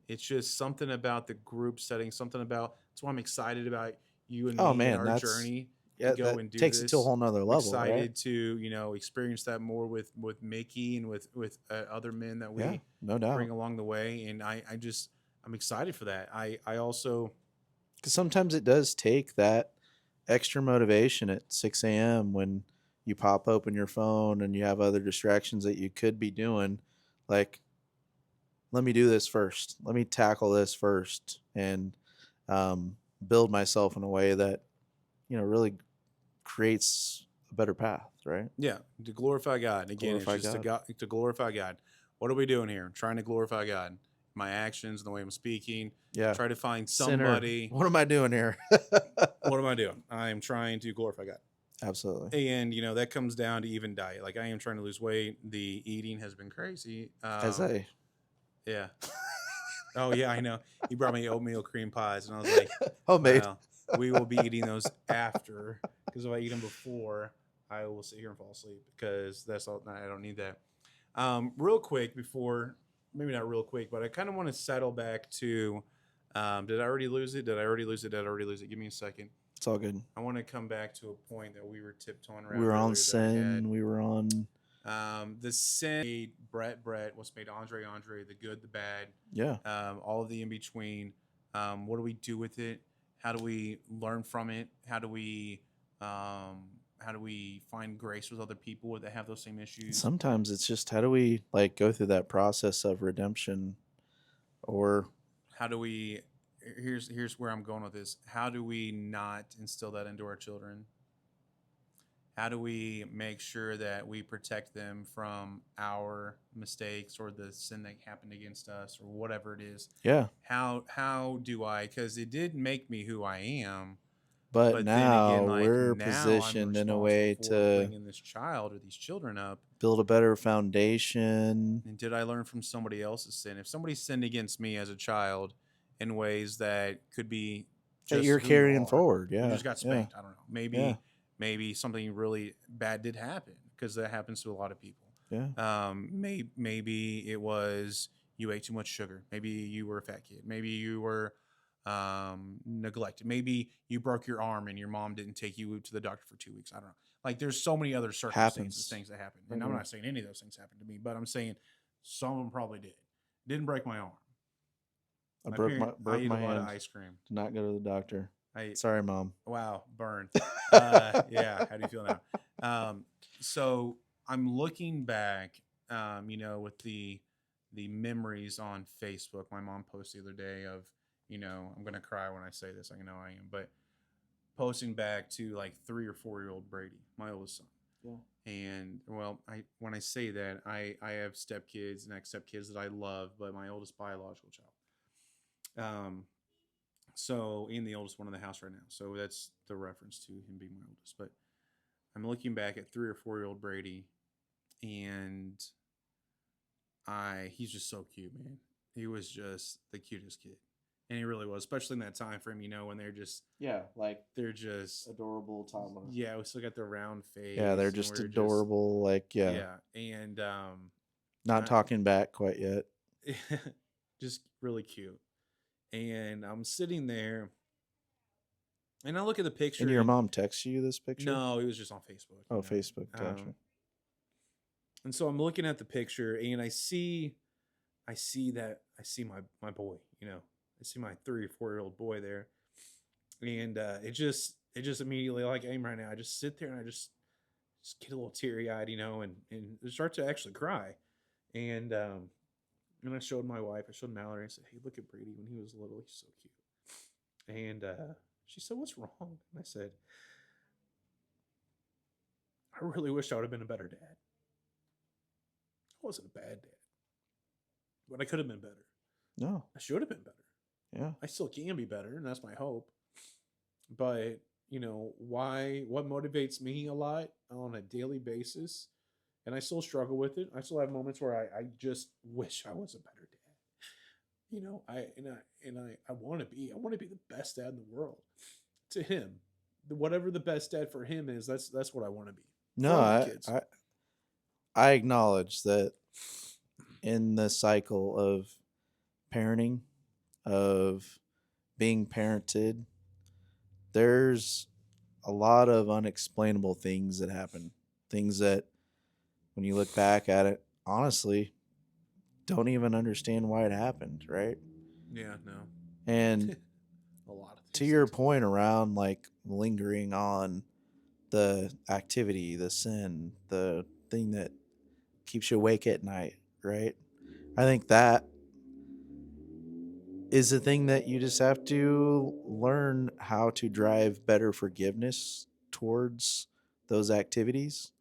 It's just something about the group setting, something about, that's why I'm excited about you and me and our journey to go and do takes this. it to a whole nother level. I'm excited right? to, experience that more with Mickey and with other men that we no doubt. bring along the way. And I'm excited for that. I also, because sometimes it does take that extra motivation at 6 a.m. when you pop open your phone and you have other distractions that you could be doing. Like, let me do this first. Let me tackle this first and build myself in a way that, really creates a better path, right? Yeah, to glorify God. Again, it's just to glorify God. What are we doing here? I'm trying to glorify God. My actions, the way I'm speaking. Yeah. Try to find somebody. Sinner. What am I doing here? What am I doing? I am trying to glorify God. Absolutely. And, that comes down to even diet. Like I am trying to lose weight. The eating has been crazy. Yeah. Oh, yeah, I know. He brought me oatmeal cream pies, and I was like, homemade. Well, we will be eating those after, because if I eat them before, I will sit here and fall asleep because that's all. I don't need that. Real quick before, maybe not real quick, but I kind of want to settle back to, did I already lose it? Did I already lose it? Give me a second. It's all good. I want to come back to a point that we were tiptoeing We around were on earlier that I had. sin. We were on. The sin made Brett, what's made Andre, the good, the bad, Yeah. all of the in between. What do we do with it? How do we learn from it? How do we find grace with other people that have those same issues? Sometimes it's just how do we like go through that process of redemption, or How do we? Here's where I'm going with this. How do we not instill that into our children? How do we make sure that we protect them from our mistakes or the sin that happened against us or whatever it is? yeah. How do I? Because it did make me who I am. But But then now again, like we're now I'm positioned in a responsible way for to bringing this child or these children up. build a better foundation. And did I learn from somebody else's sin? If somebody sinned against me as a child in ways that could be That just you're who you carrying are, forward. you Yeah. just got Yeah. spanked. I don't know. Yeah. Maybe something really bad did happen because that happens to a lot of people. Yeah. Maybe it was you ate too much sugar. Maybe you were a fat kid. Maybe you were neglected. Maybe you broke your arm and your mom didn't take you to the doctor for 2 weeks. I don't know. Like there's so many other circumstances, Happens. things that happen. And Mhm. I'm not saying any of those things happened to me, but I'm saying some of them probably did. Didn't break my arm. I I broke ate a my lot of hand. ice cream. Did not go to the doctor. I Sorry, Mom. Wow, burn. Yeah, how do you feel now? So I'm looking back, with the memories on Facebook. My mom posted the other day of, I'm gonna cry when I say this. I know I am, but posting back to like 3 or 4 year old Brady, my oldest son. Yeah. And well, when I say that, I have stepkids and stepkids that I love, but my oldest biological child. So and the oldest one in the house right now. So that's the reference to him being my oldest. But I'm looking back at 3 or 4 year old Brady, and he's just so cute, man. He was just the cutest kid, and he really was, especially in that time frame. When they're just adorable toddler. yeah, we still got the round face. Yeah, they're and just we're adorable. yeah, and not I- talking back quite yet. just really cute. And I'm sitting there, and I look at the picture. And your mom texts you this picture? No, it was just on Facebook. Oh, Facebook. Gotcha. And so I'm looking at the picture, and I see my boy. I see my 3 or 4 year old boy there, and it just immediately like aim right now. I just sit there and I just get a little teary eyed, and start to actually cry, and I showed my wife, I showed Mallory, I said, "Hey, look at Brady when he was little. He's so cute." And she said, "What's wrong?" And I said, "I really wish I would have been a better dad. I wasn't a bad dad, but I could have been better. No. I should have been better. Yeah. I still can be better, and that's my hope. But, what motivates me a lot on a daily basis, and I still struggle with it. I still have moments where I just wish I was a better dad. I want to be the best dad in the world to him. Whatever the best dad for him is, that's what I want to be. No, I acknowledge that in the cycle of parenting, of being parented, there's a lot of unexplainable things that happen. Things that, when you look back at it, honestly, don't even understand why it happened, right? Yeah, no. And a lot of things to your point around like lingering on the activity, the sin, the thing that keeps you awake at night, right? I think that is the thing that you just have to learn how to drive better forgiveness towards those activities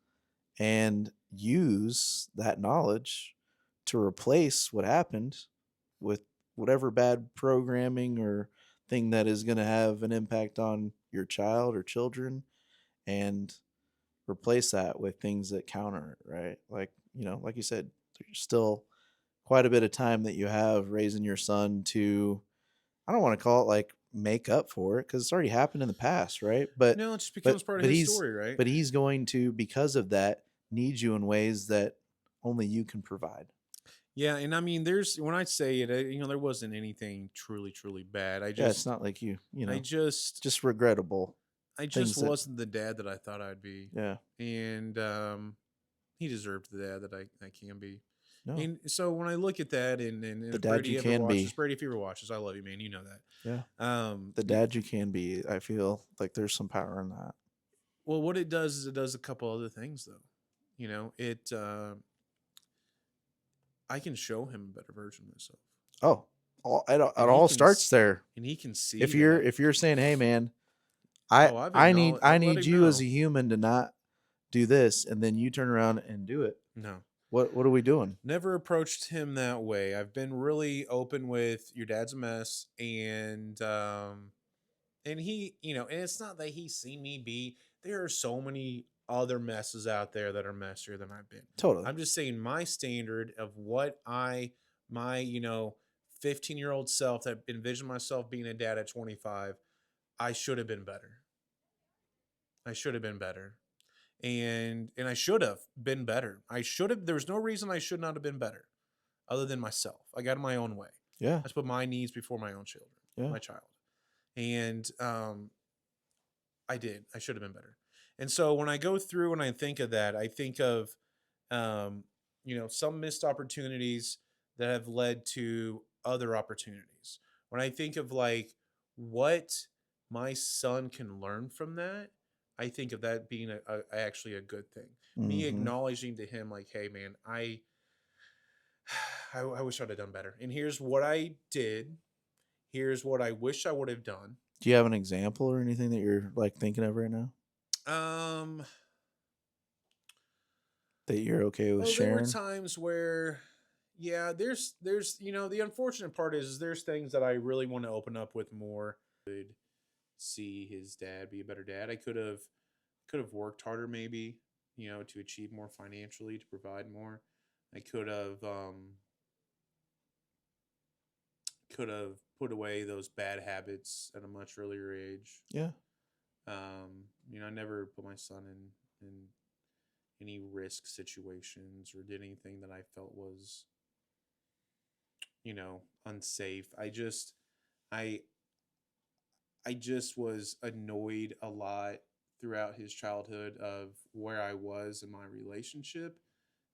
and use that knowledge to replace what happened with whatever bad programming or thing that is going to have an impact on your child or children, and replace that with things that counter it, right? Like, like you said, there's still quite a bit of time that you have raising your son to, I don't want to call it like make up for it because it's already happened in the past, right? But no, it just becomes part of his story, right? But he's going to, because of that, need you in ways that only you can provide. Yeah, and I mean, when I say it, there wasn't anything truly, truly bad. It's not like I just just regrettable. I just things that, wasn't the dad that I thought I'd be, yeah, and he deserved the dad that I can be. no, And so when I look at that, and the if dad you Brady ever can watches, be. Brady, if he ever watches, I love you, man. You know Yeah. that. The dad you can be. I feel like there's some power in that. Well, what it does is it does a couple other things, though. You know, I can show him a better version of myself, Oh, it and all starts there. he can see If you're that. if you're saying, "Hey, man, Oh, I I've let need him you as know. a human to not do this," and then you turn around and do it, No, what are we doing? never approached him that way. I've been really open with your dad's a mess, and he, and it's not that he's seen me be. There are so many other messes out there that are messier than I've been. Totally. I'm just saying my standard of what my 15-year-old self that envisioned myself being a dad at 25. I should have been better. I should have been better. And I should have been better. I should have. There's no reason I should not have been better, other than myself. I got in my own way. Yeah. I put my needs before my own children, Yeah. my child, and I did. I should have been better. And so when I go through and I think of that, I think of some missed opportunities that have led to other opportunities. When I think of like what my son can learn from that, I think of that being actually a good thing. Me Mm-hmm. acknowledging to him like, "Hey, man, I wish I'd have done better. And here's what I did. Here's what I wish I would have done." Do you have an example or anything that you're like thinking of right now Um, that you're okay with oh, there were sharing? times where, yeah, there's the unfortunate part is there's things that I really want to open up with more. Could see his dad be a better dad. I could have worked harder maybe, to achieve more financially, to provide more. I could have put away those bad habits at a much earlier age. Yeah. I never put my son in any risk situations or did anything that I felt was, unsafe. I I just was annoyed a lot throughout his childhood of where I was in my relationship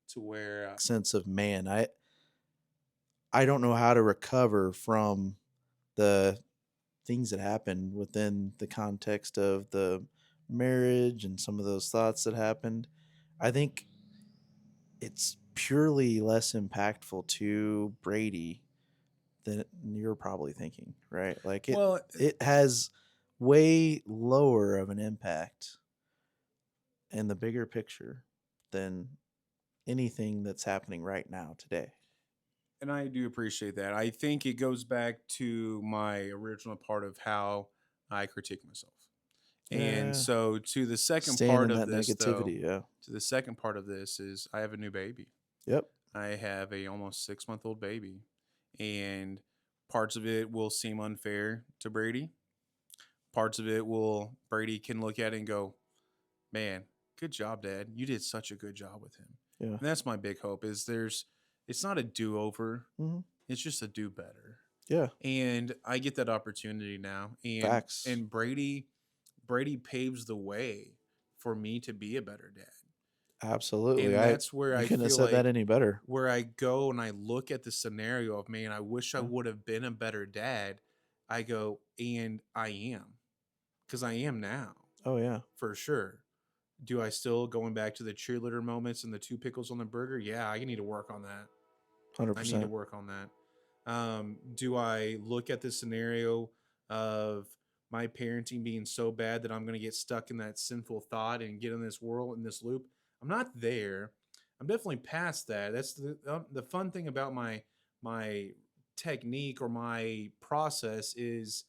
to where Sense of, man, I don't know how to recover from the things that happened within the context of the marriage and some of those thoughts that happened. I think it's purely less impactful to Brady than you're probably thinking, right? Like well, it has way lower of an impact in the bigger picture than anything that's happening right now today. and I do appreciate that. I think it goes back to my original part of how I critique myself. And Yeah. so to the second Staying part in of that this though, negativity, yeah. to the second part of this is I have a new baby. Yep. I have a almost 6-month-old baby, and parts of it will seem unfair to Brady. Parts of it will Brady can look at it and go, "Man, good job, Dad. You did such a good job with him." Yeah. And that's my big hope is it's not a do over. Mm-hmm. It's just a do better. Yeah. And I get that opportunity now. And Facts. and Brady paves the way for me to be a better dad. Absolutely. And that's where You I couldn't have feel said that like any better. where I go and I look at the scenario of, man, I wish I Yeah. would have been a better dad. I go, and I am, because I am now Oh yeah. for sure. Do I still going back to the cheerleader moments and the two pickles on the burger? Yeah, I need to work on that. 100%. I need to work on that. Do I look at the scenario of my parenting being so bad that I'm going to get stuck in that sinful thought and get in this whirl in this loop? I'm not there. I'm definitely past that. That's the fun thing about my technique or my process is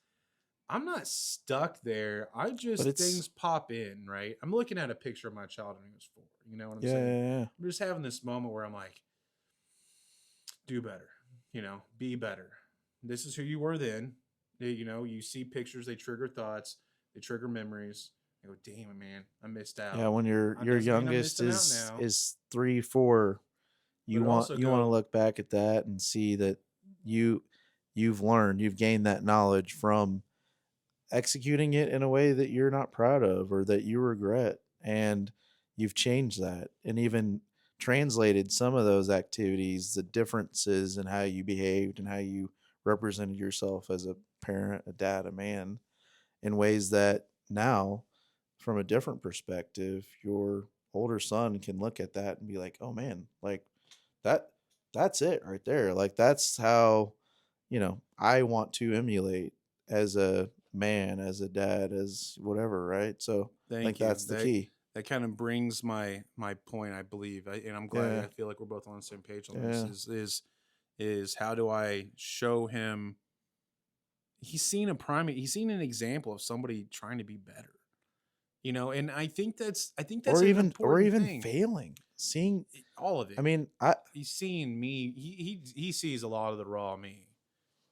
I'm not stuck there. I But just it's things pop in, right? I'm looking at a picture of my child when he was 4. You know what I'm yeah, saying? yeah, yeah. I'm just having this moment where I'm like, do better, be better. This is who you were then. You see pictures, they trigger thoughts, they trigger memories. I go, damn, man, I missed Yeah, out. when your Doesn't mean I'm youngest missing out now. is 3, 4, But you want also you want to go, look back at that and see that you've learned, you've gained that knowledge from executing it in a way that you're not proud of or that you regret. And you've changed that and even translated some of those activities, the differences in how you behaved and how you represented yourself as a parent, a dad, a man, in ways that now, from a different perspective, your older son can look at that and be like, oh man, like that, that's it right there. Like, that's how, I want to emulate as a man, as a dad, as whatever, right? So I think Thank you. that's the key. That kind of brings my point, I believe, and I'm glad. Yeah. I feel like we're both on the same page on this. Yeah. Is how do I show him? He's seen an example of somebody trying to be better, and I think that's an Or important even thing. failing. Seeing, All of I it. mean, I He's seeing me. He sees a lot of the raw me.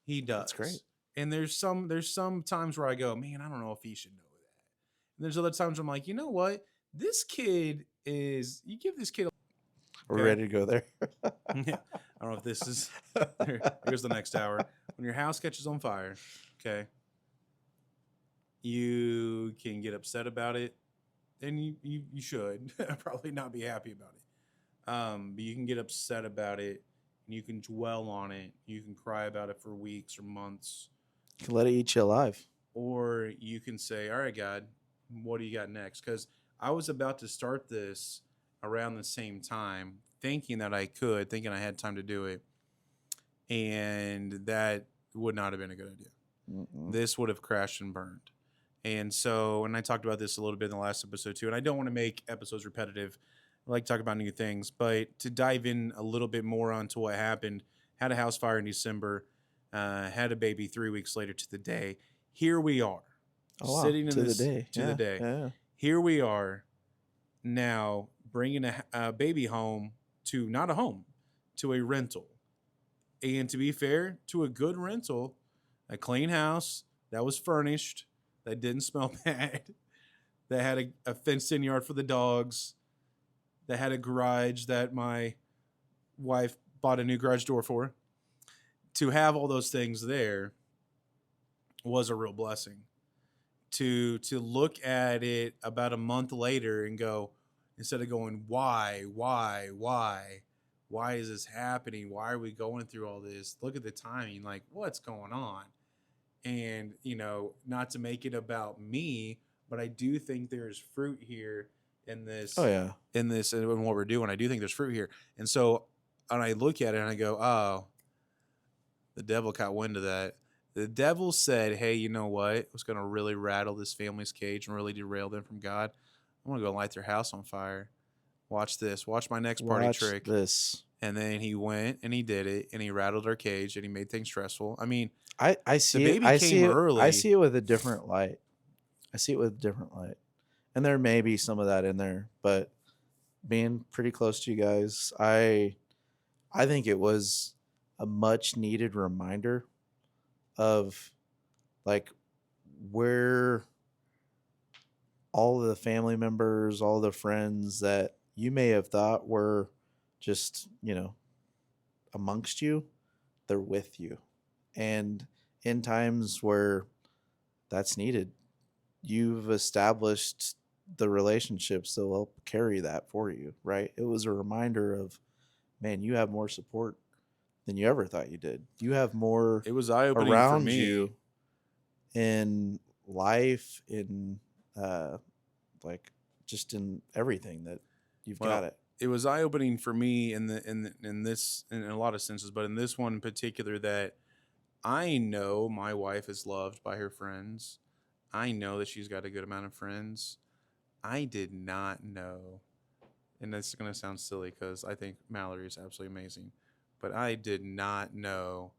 He that's great. does. And there's some times where I go, man, I don't know if he should know that. And there's other times I'm like, you know what? This kid is. You give this kid. We're Okay. ready to go there. Yeah. I don't know if this is. Here's the next hour. When your house catches on fire, okay, you can get upset about it, and you should probably not be happy about it. But you can get upset about it, and you can dwell on it. You can cry about it for weeks or months, You can let it eat you alive. or you can say, "All right, God, what do you got next?" Because I was about to start this around the same time, thinking that thinking I had time to do it, and that would not have been a good idea. Mm-mm. This would have crashed and burned. And so, and I talked about this a little bit in the last episode too, and I don't want to make episodes repetitive. I like to talk about new things, but to dive in a little bit more onto what happened, had a house fire in December, had a baby 3 weeks later to the day. Here we are, Oh wow, sitting in to the this day. to the Yeah, day. yeah. Here we are now bringing a baby home to not a home, to a rental. And to be fair, to a good rental, a clean house that was furnished, that didn't smell bad, that had a fenced in yard for the dogs, that had a garage that my wife bought a new garage door for. To have all those things there was a real blessing. To look at it about a month later and go, instead of going, why is this happening? Why are we going through all this? Look at the timing, like what's going on? And not to make it about me, but I do think there's fruit here in Oh this yeah. and what we're doing. I do think there's fruit here. And so, and I look at it and I go, oh, the devil caught wind of that. The devil said, hey, you know what? What's going to really rattle this family's cage and really derail them from God? I'm going to go light their house on fire. Watch this. Watch my next party Watch trick. this. And then he went and he did it and he rattled our cage and he made things stressful. I mean, I see the it. baby came early. I see it with a different light. I see it with a different light. And there may be some of that in there, but being pretty close to you guys, I think it was a much needed reminder of like where all of the family members, all the friends that you may have thought were just, amongst you, they're with you. And in times where that's needed, you've established the relationships that will help carry that for you, right? It was a reminder of, man, you have more support than you ever thought you did. You have more It was eye-opening for around me. you in life, in like just in everything that you've got it. It was eye-opening for me in this in a lot of senses, but in this one in particular, that I know my wife is loved by her friends. I know that she's got a good amount of friends. I did not know, and this is going to sound silly because I think Mallory is absolutely amazing, but I did not know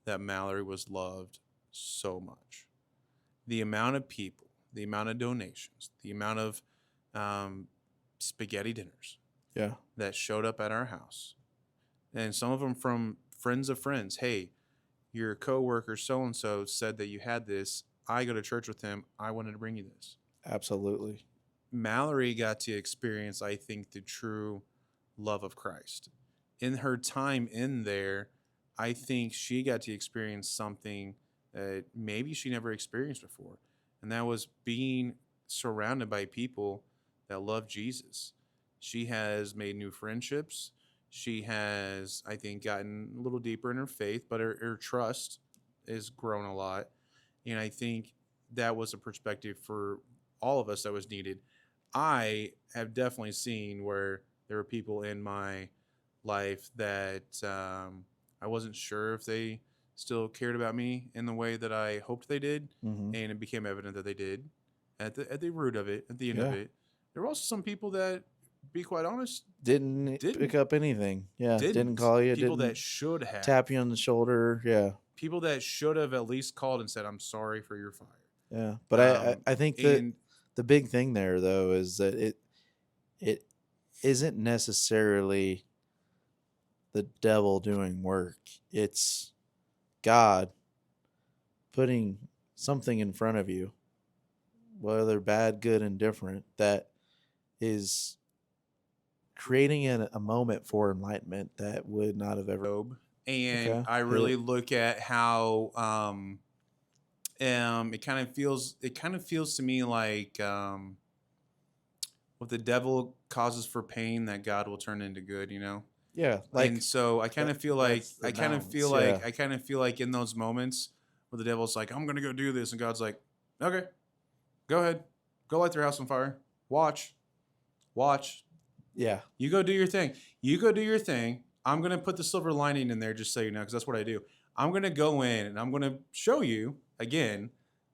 that Mallory was loved so much. The amount of people, the amount of donations, the amount of spaghetti dinners Yeah. that showed up at our house, and some of them from friends of friends. Hey, your coworker so and so said that you had this. I go to church with him. I wanted to bring you this. Absolutely. Mallory got to experience, I think, the true love of Christ. In her time in there, I think she got to experience something that maybe she never experienced before. and that was being surrounded by people that love Jesus. She has made new friendships. She has, I think, gotten a little deeper in her faith, but her trust has grown a lot. And I think that was a perspective for all of us that was needed. I have definitely seen where there were people in my life that I wasn't sure if they still cared about me in the way that I hoped they did, Mm-hmm. and it became evident that they did. At the root of it, at the end of Yeah. it, there were also some people that, be quite honest, Didn't pick didn't up anything. Yeah. Didn't didn't call you. people that Didn't should have, tap you on the shoulder. Yeah. people that should have at least called and said, "I'm sorry for your fire." Yeah. But I think that And the big thing there though is that it isn't necessarily the devil doing work. It's God putting something in front of you, whether bad, good, and different, that is creating a moment for enlightenment that would not have ever. Job, and Okay. I Hit really it. look at how it kind of feels to me like what the devil causes for pain, that God will turn into good, you know. Yeah. And Like so I kind that. of feel like That's the balance. Yeah. in those moments where the devil's like, "I'm gonna go do this," and God's like, "Okay, go ahead, go light their house on fire. Watch, watch. Yeah. You go do your thing. You go do your thing. I'm gonna put the silver lining in there, just so you know, because that's what I do. I'm gonna go in and I'm gonna show you again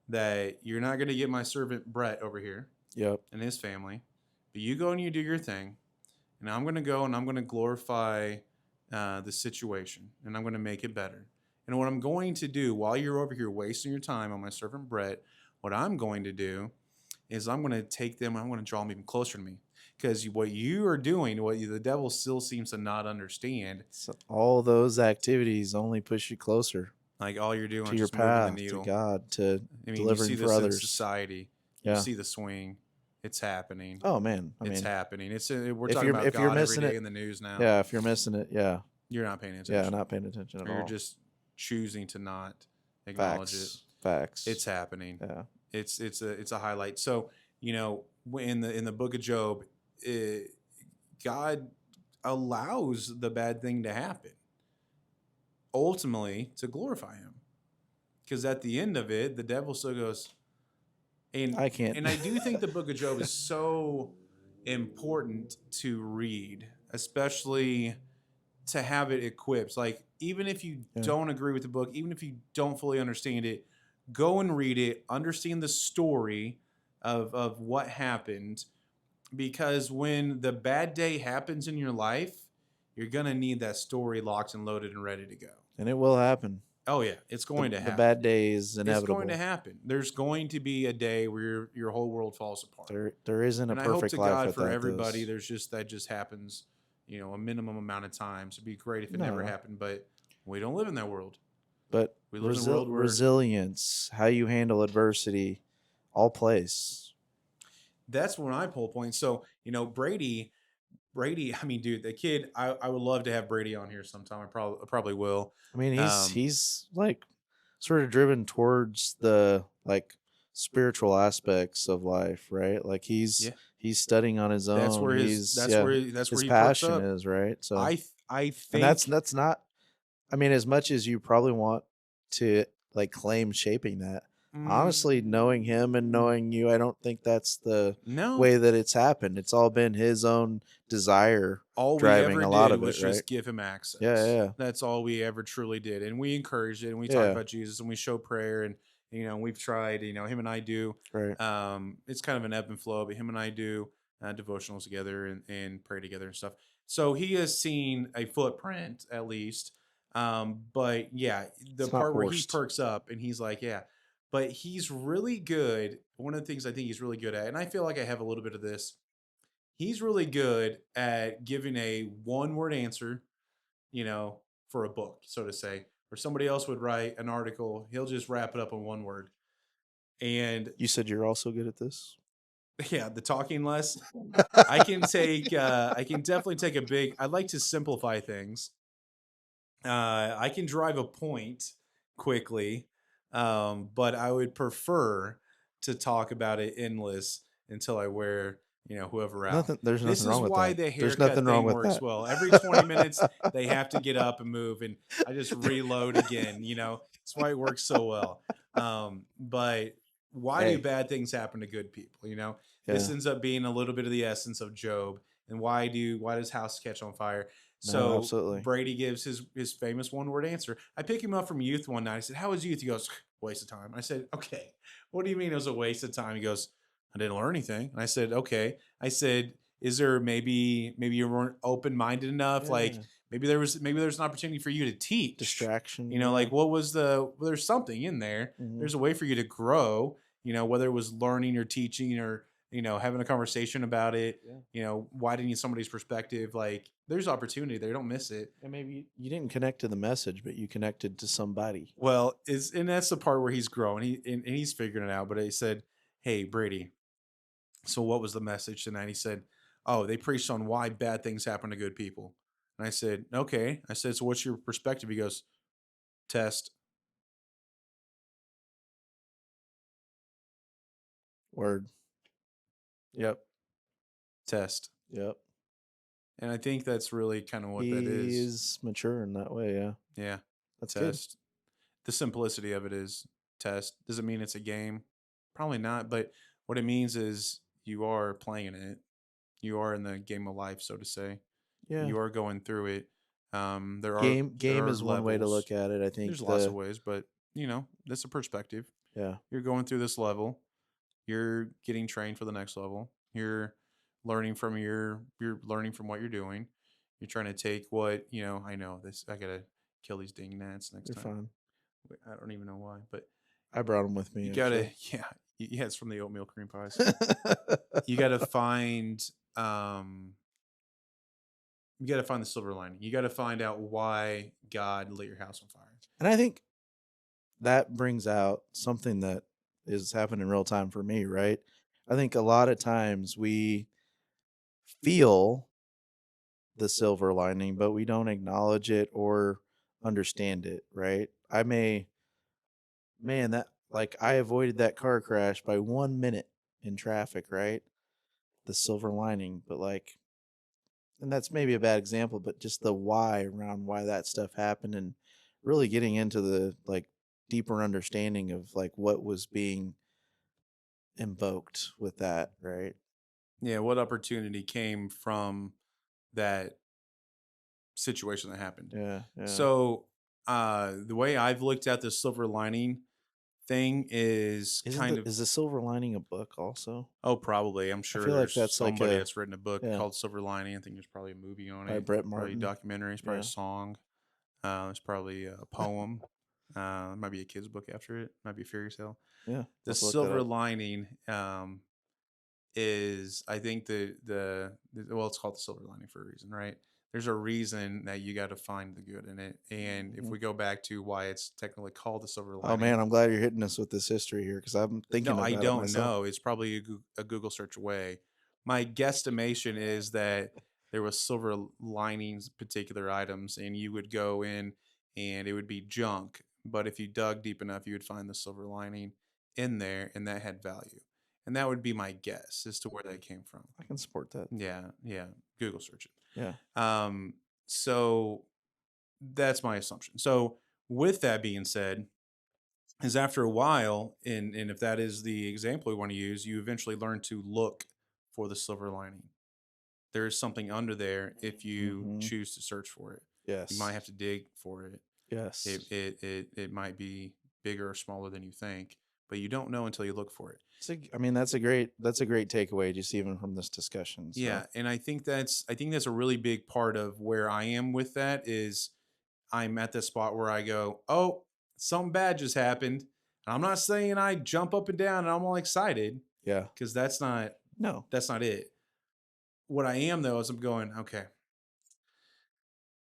that you're not gonna get my servant Brett over here Yep. and his family, but you go and you do your thing, and I'm gonna go and I'm gonna glorify the situation, and I'm gonna make it better. And what I'm going to do while you're over here wasting your time on my servant Brett, what I'm going to do is I'm going to take them and I'm going to draw them even closer to me. Because what you are doing, the devil still seems to not understand, So all those activities only push you closer like all you're doing to is your just moving the path, to needle. God, to I mean, you see delivering for this in others. society. You Yeah. see the swing. It's happening. Oh man. I It's mean, happening. We're if talking you're about if you're God every missing day it, in the news now. yeah. If you're missing it, yeah. You're not paying attention. Yeah. Not paying attention at Or you're all. just choosing to not acknowledge it. Facts. It's happening. Yeah. It's a highlight. So, you know, in the book of Job, God allows the bad thing to happen, ultimately to glorify him. Because at the end of it, the devil still goes, and I can't. and I do think the book of Job is so important to read, especially to have it equipped. Like, even if you Yeah. don't agree with the book, even if you don't fully understand it, go and read it, understand the story of what happened, because when the bad day happens in your life, you're gonna need that story locked and loaded and ready to go. And it will happen. Oh yeah, it's going to The happen. bad day is It's inevitable. going to happen. There's going to be a day where your whole world falls apart. There isn't a And I hope perfect to life God without for everybody, this. there's just that just happens, you know, a minimum amount of times. It'd be great if it never No. happened, but we don't live in that world. But We live in a world where resilience, how you handle adversity, all plays. that's when I pull points. So, you know, Brady, I mean, dude, the kid, I would love to have Brady on here sometime. I probably will. I mean, Um, he's like sort of driven towards the like spiritual aspects of life, right? Like Yeah. he's studying on his own. That's where his that's where he his perks passion up. is, right? So I and think that's not. I mean, as much as you probably want to like claim shaping that, honestly, knowing him and knowing you, I don't think that's the no. way that it's happened. It's all been his own desire All we driving ever a lot did of was it, right? just give him access. Yeah. That's all we ever truly did, and we encouraged it, and we Yeah. talked about Jesus, and we show prayer, and you know, we've tried. You know, him and I do. Right. It's kind of an ebb and flow, but him and I do devotionals together and pray together and stuff. So he has seen a footprint at least. But yeah, the It's not part where he forced. perks up and he's like, yeah, but he's really good. One of the things I think he's really good at, and I feel like I have a little bit of this. He's really good at giving a one-word answer, you know, for a book, so to say. Or somebody else would write an article, he'll just wrap it up in one word. And You said you're also good at this. yeah, the talking less. I can definitely take a big. I like to simplify things. I can drive a point quickly, but I would prefer to talk about it endless until I wear, whoever out. There's This nothing is wrong with why that. the There's haircut nothing wrong thing with works that. well. Every 20 minutes, they have to get up and move, and I just reload again. That's why it works so well. But why do Hey, bad things happen to good people? This yeah, ends up being a little bit of the essence of Job. And why does house catch on fire? no, So absolutely. Brady gives his famous one word answer. I pick him up from youth one night. I said, "How was youth?" He goes, "Waste of time." I said, "Okay, what do you mean it was a waste of time?" He goes, "I didn't learn anything." And I said, "Okay." I said, "Is there maybe you weren't open minded enough? Like Yeah, maybe there's an opportunity for you to teach. distraction. Yeah. Like what was there's something in there. Hmm. There's a way for you to grow. Whether it was learning or teaching or having a conversation about it. Yeah. Widening somebody's perspective. Like there's opportunity there. Don't miss it." And maybe you didn't connect to the message, but you connected to somebody. Well, and that's the part where he's growing. And he's figuring it out. But he said, "Hey, Brady, so what was the message tonight?" He said, "Oh, they preached on why bad things happen to good people." And I said, "Okay." I said, "So what's your perspective?" He goes, "Test, Word. Yep. test." Yep. And I think that's really kind of what that is. He's mature in that way. Yeah. Yeah, That's good. test. The simplicity of it is test. Does it mean it's a game? Probably not. But what it means is you are playing it. You are in the game of life, so to say. Yeah. You are going through it. There are Game is one way to levels. look at it. I There's think lots of ways, but that's a perspective. yeah, You're going through this level. You're getting trained for the next level. You're learning from what you're doing. You're trying to take what I know this. I gotta kill these dang gnats next you're time. fine. I don't even know why, but I brought him with me you gotta actually. yeah, it's from the oatmeal cream pies. You gotta find um you gotta find the silver lining. You gotta find out why God lit your house on fire. And I think that brings out something that is happening in real time for me, right? I think a lot of times we feel the silver lining, but we don't acknowledge it or understand it, right? Man, that like I avoided that car crash by 1 minute in traffic, right? The silver lining, but like, and that's maybe a bad example, but just the why around why that stuff happened and really getting into the like deeper understanding of like what was being invoked with that, right? Yeah, what opportunity came from that situation that happened? Yeah, yeah. So, the way I've looked at the silver lining thing is kind of Is the silver lining a book also? oh, probably. I'm I sure feel like there's that's like somebody a that's written a book yeah called Silver Lining. I think there's probably a movie on by it, Brett probably a Martin. documentary. It's probably a Yeah, song. There's probably a poem. There might be a kid's book after it. Might be a fairy tale. yeah. The Let's look that silver up. lining is I think well, it's called the silver lining for a reason, right? There's a reason that you got to find the good in it. And if Mhm. we go back to why it's technically called the silver Oh lining, man, I'm glad you're hitting us with this history here because I'm no, thinking I about it don't myself. know. It's probably a Google search away. My guesstimation is that there was silver linings, particular items, and you would go in and it would be junk. But if you dug deep enough, you would find the silver lining in there, and that had value. And that would be my guess as to where that came from. I can support that. Yeah, yeah. Google search Yeah. it. So that's my assumption. So with that being said, is after a while, and if that is the example we want to use, you eventually learn to look for the silver lining. There is something under there if you Hmm. choose to search for it. You might Yes. have to dig for it. Yes. It might be bigger or smaller than you think, but you don't know until you look for it. I mean, that's a great takeaway just even from this discussion. So Yeah, and I think that's a really big part of where I am with that is I'm at the spot where I go, oh, something bad just happened. And I'm not saying I jump up and down and I'm all excited yeah. because No. that's not it. What I am though is I'm going, okay,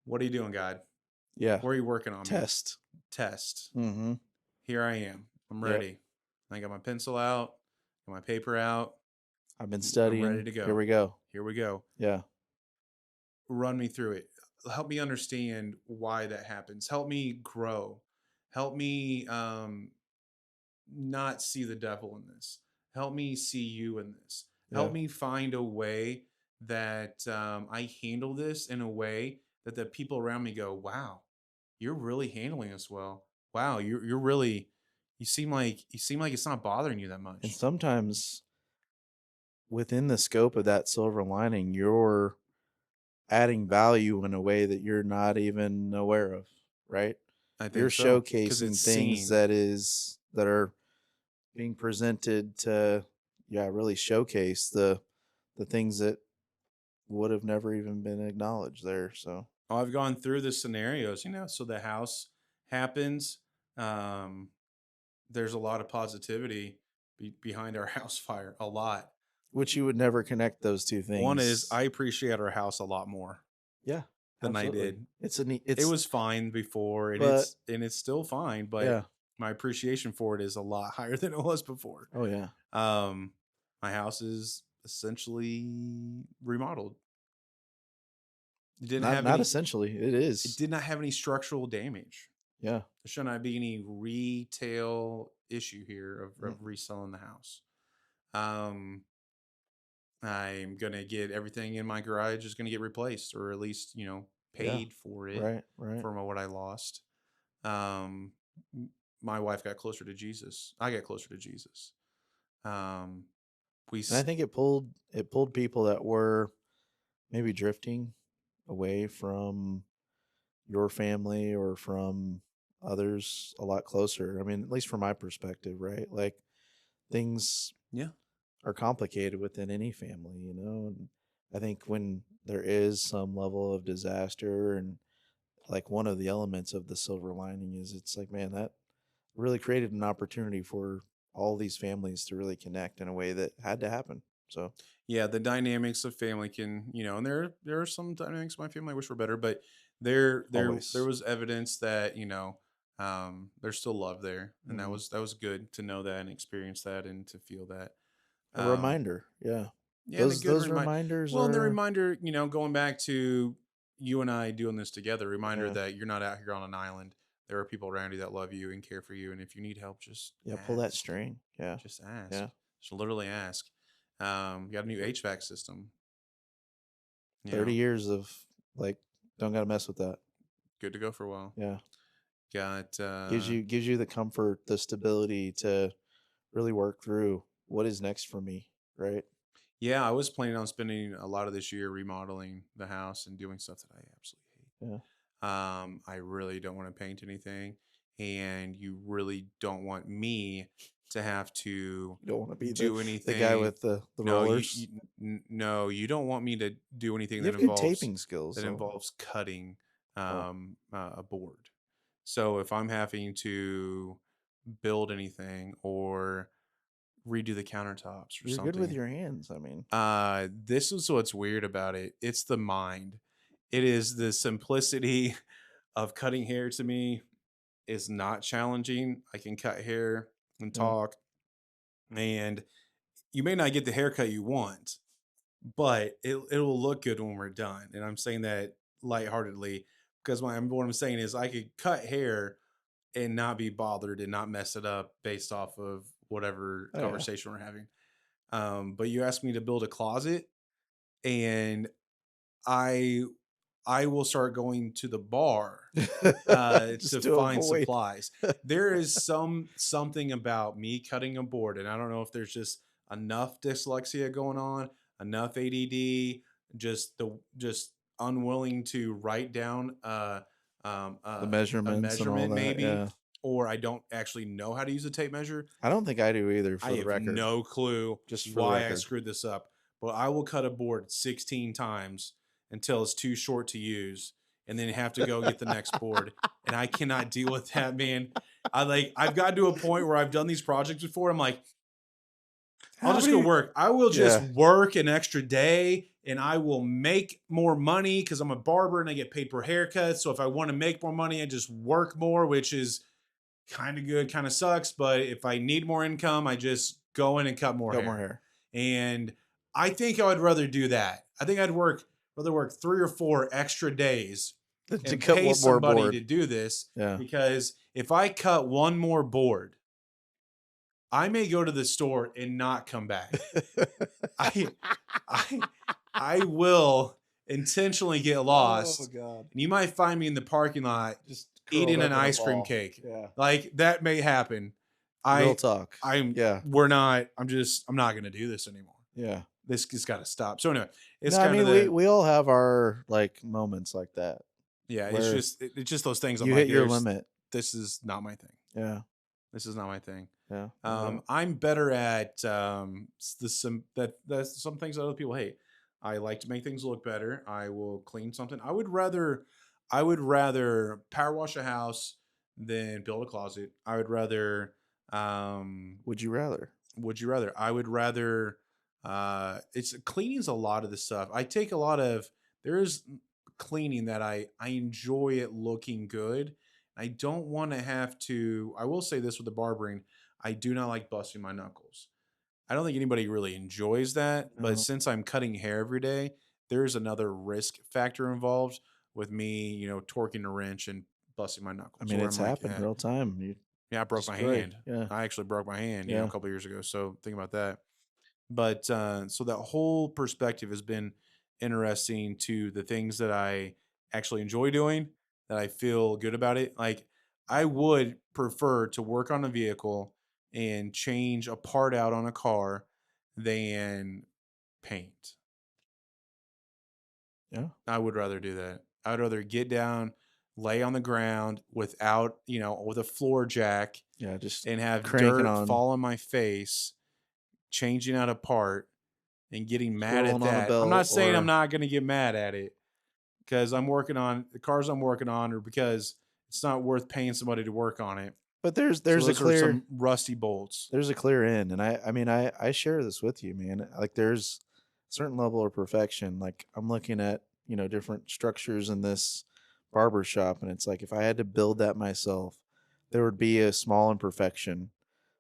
what are you doing, God? Yeah. Where are you working on me? Test. Test. Mm-hmm. Here I am. I'm Yep. ready. I got my pencil out, got my paper out. I've been I'm ready studying. to Here go. we go. Here we go. Yeah. Run me through it. Help me understand why that happens. Help me grow. Help me not see the devil in this. Help me see you in this. Yeah. Help me find a way that I handle this in a way that the people around me go, wow, you're really handling this well. Wow, you're really, you seem like it's not bothering you that And much. sometimes within the scope of that silver lining, you're adding value in a way that you're not even aware of, right? I You're think so because it's showcasing things seen. that are being presented to, yeah, really showcase the things that would have never even been acknowledged there. So I've gone through the scenarios, you know, so the house happens. Um, there's a lot of positivity behind our house fire, a lot. which you would never connect those two One is things. I appreciate our house a lot more Yeah, than I absolutely. did. It's a neat. It It's was fine before, but and it's still fine, but yeah. my appreciation for it is a lot higher than it was before. Oh yeah. Um, my house is essentially remodeled. It didn't have Not any. essentially. It It is. did not have any structural damage. Yeah. There should not be any retail issue here of Mm, reselling the house. Um, I'm gonna get everything in my garage is gonna get replaced, or at least yeah. paid for it Right. Right. for what I lost. Um, my wife got closer to Jesus. I got closer to Jesus. Um, we And I think it pulled people that were maybe drifting away from your family or from others a lot closer. I mean, at least from my perspective, right? Like things yeah. are complicated within any family, And I think when there is some level of disaster and like one of the elements of the silver lining is it's like, man, that really created an opportunity for all these families to really connect in a way that had to happen. So Yeah, the dynamics of family can, and there are some dynamics of my family I wish were better, but there always was evidence that, there's still love there. And hmm that was good to know that and experience that and to feel that. a Um reminder. Yeah. yeah, and a good Those reminder. reminders Well, and the are, reminder, going back to you and I doing this together, reminder yeah. that you're not out here on an island. There are people around you that love you and care for you, and if you need help, just Yeah. Pull that ask. string. Yeah. Just ask. Yeah. Just literally ask. Got a new HVAC system. You 30 know, years of like, don't got to mess with that. good to go for a while. Yeah. Got Gives you the comfort, the stability to really work through what is next for me. Right. yeah, I was planning on spending a lot of this year remodeling the house and doing stuff that I absolutely Yeah. hate. I really don't want to paint anything, and you really don't want me to have to You don't want to be do the guy anything. with the No, rollers. no, you don't want me to do anything You have good taping skills. that So, involves cutting oh, a board. So if I'm having to build anything or redo the countertops or you're good with something, your hands. I mean, this is what's weird about it. It's the mind. It is the simplicity of cutting hair to me is not challenging. I can cut hair and yeah. talk, and you may not get the haircut you want, but it will look good when we're done. And I'm saying that lightheartedly because what I'm saying is I could cut hair and not be bothered and not mess it up based off of whatever Oh, yeah. conversation we're having. But you asked me to build a closet, and I I will start going to the bar Just to to find avoid. supplies. There is something about me cutting a board, and I don't know if there's just enough dyslexia going on, enough ADD, just unwilling to write down The a measurements and all measurement that. maybe, Yeah. or I don't actually know how to use a tape measure. I don't think I do either, I for the have record. no clue Just for the why I record. screwed this up, but I will cut a board 16 times until it's too short to use and then have to go get the next board. And I cannot deal with that, man. I've gotten to a point where I've done these projects before. I'm like, I'll How just go many? work. I will just Yeah. work an extra day and I will make more money because I'm a barber and I get paid per haircut. So if I want to make more money, I just work more, which is kind of good, kind of sucks. But if I need more income, I just go in and cut more Got more hair. hair. And I think I would rather do that. I think rather work 3 or 4 extra days To and cut pay one more somebody to board. do this Yeah. because if I cut one more board, I may go to the store and not come back. I I I will intentionally get Oh lost, God. and you might find me in the parking lot Just curled eating up an in a ice cream ball. cake. Yeah. Like that may happen. Real I talk. I'm Yeah. we're not. I'm not gonna do this anymore. Yeah. This has got to stop. So anyway, it's No, I kind of mean the we all have our like moments like that yeah. where It's just those things. I'm you like, hit your limit. this is not my thing. Yeah. This is not my thing. Yeah. Yeah. I'm better at that's some things that other people hate. I like to make things look better. I will clean something. I would rather power wash a house than build a closet. I would rather Would you rather? would you rather? I would rather it's cleaning's a lot of the stuff. I take a lot of there is cleaning that I enjoy it looking good. I don't want to have to I will say this with the barbering, I do not like busting my knuckles. I don't think anybody really enjoys that, but No. since I'm cutting hair every day, there's another risk factor involved with me, torquing a wrench and busting my I knuckles. mean, Where it's I'm like, happened real time. You yeah, I broke my destroyed. hand. Yeah. I actually broke my hand, a Yeah. couple years ago. So think about that. But so that whole perspective has been interesting to the things that I actually enjoy doing, that I feel good about it. Like I would prefer to work on a vehicle and change a part out on a car than paint. Yeah. I would rather do that. I would rather get down, lay on the ground without, with a floor jack Yeah. Just and have cranking dirt on, fall on my face, changing out a part and getting mad at scrolling on a that. I'm not belt saying I'm or, not going to get mad at it because I'm working on the cars I'm working on, or because it's not worth paying somebody to work on it. but So there's a those are clear, some rusty bolts. there's a clear end. And I mean, I share this with you, man. Like there's a certain level of perfection. Like I'm looking at, different structures in this barber shop. And it's like, if I had to build that myself, there would be a small imperfection,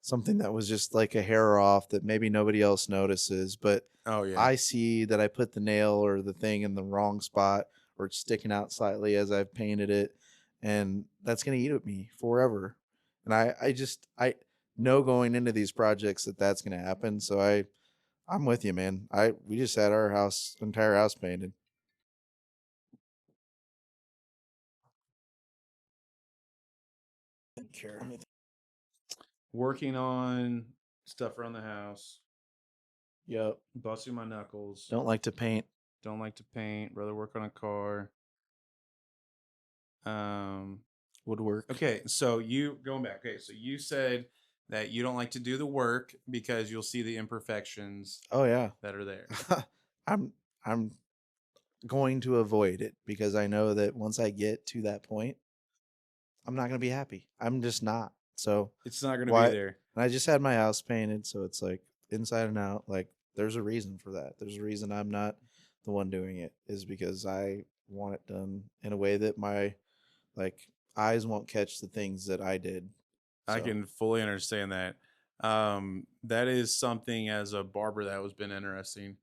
something that was just like a hair off that maybe nobody else notices. But Oh yeah. I see that I put the nail or the thing in the wrong spot or it's sticking out slightly as I've painted it. And that's going to eat at me forever. And I know going into these projects that that's going to happen. So I'm with you, man. We just had our entire house painted. Care. Working on stuff around the house, Yep. busting my knuckles. Don't like to paint. Don't like to paint. Rather work on a car. Um. Woodwork. Okay, so you going back. Okay, so you said that you don't like to do the work because you'll see the imperfections Oh yeah. that are there. I'm I'm going to avoid it because I know that once I get to that point, I'm not going to be happy. I'm just not. So It's not going to be why? there. And I just had my house painted, so it's like inside and out. Like there's a reason for that. There's a reason I'm not the one doing it. Is because I want it done in a way that my like eyes won't catch the things that I did. I So can fully understand that. That is something as a barber that has been interesting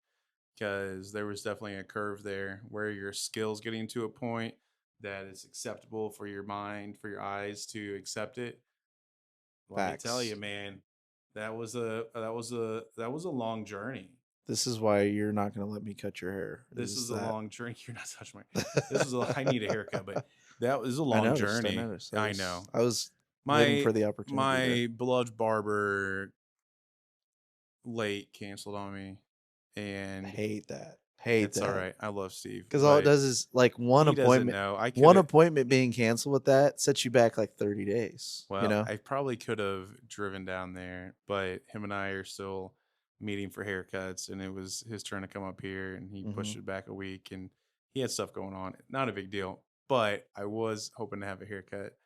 because there was definitely a curve there where your skills getting to a point that is acceptable for your mind, for your eyes to accept it. Let me tell you, facts. man, that was a long journey. This is why you're not going to let me cut your hair. This Is is a that? long journey. You're not touching my. I need a haircut, but that was a I long noticed. I journey. noticed. I know. I was waiting My for the opportunity to my beloved barber late canceled on me, and hate that. Hate it's all that. right. I love Steve, Because all it but does is like he doesn't know. I could one have. appointment being canceled with that sets you back like 30 days. Well, I probably could have driven down there, but him and I are still meeting for haircuts, and it was his turn to come up here, and he Hmm. pushed it back a week, and he had stuff going on. Not a big deal, but I was hoping to have a haircut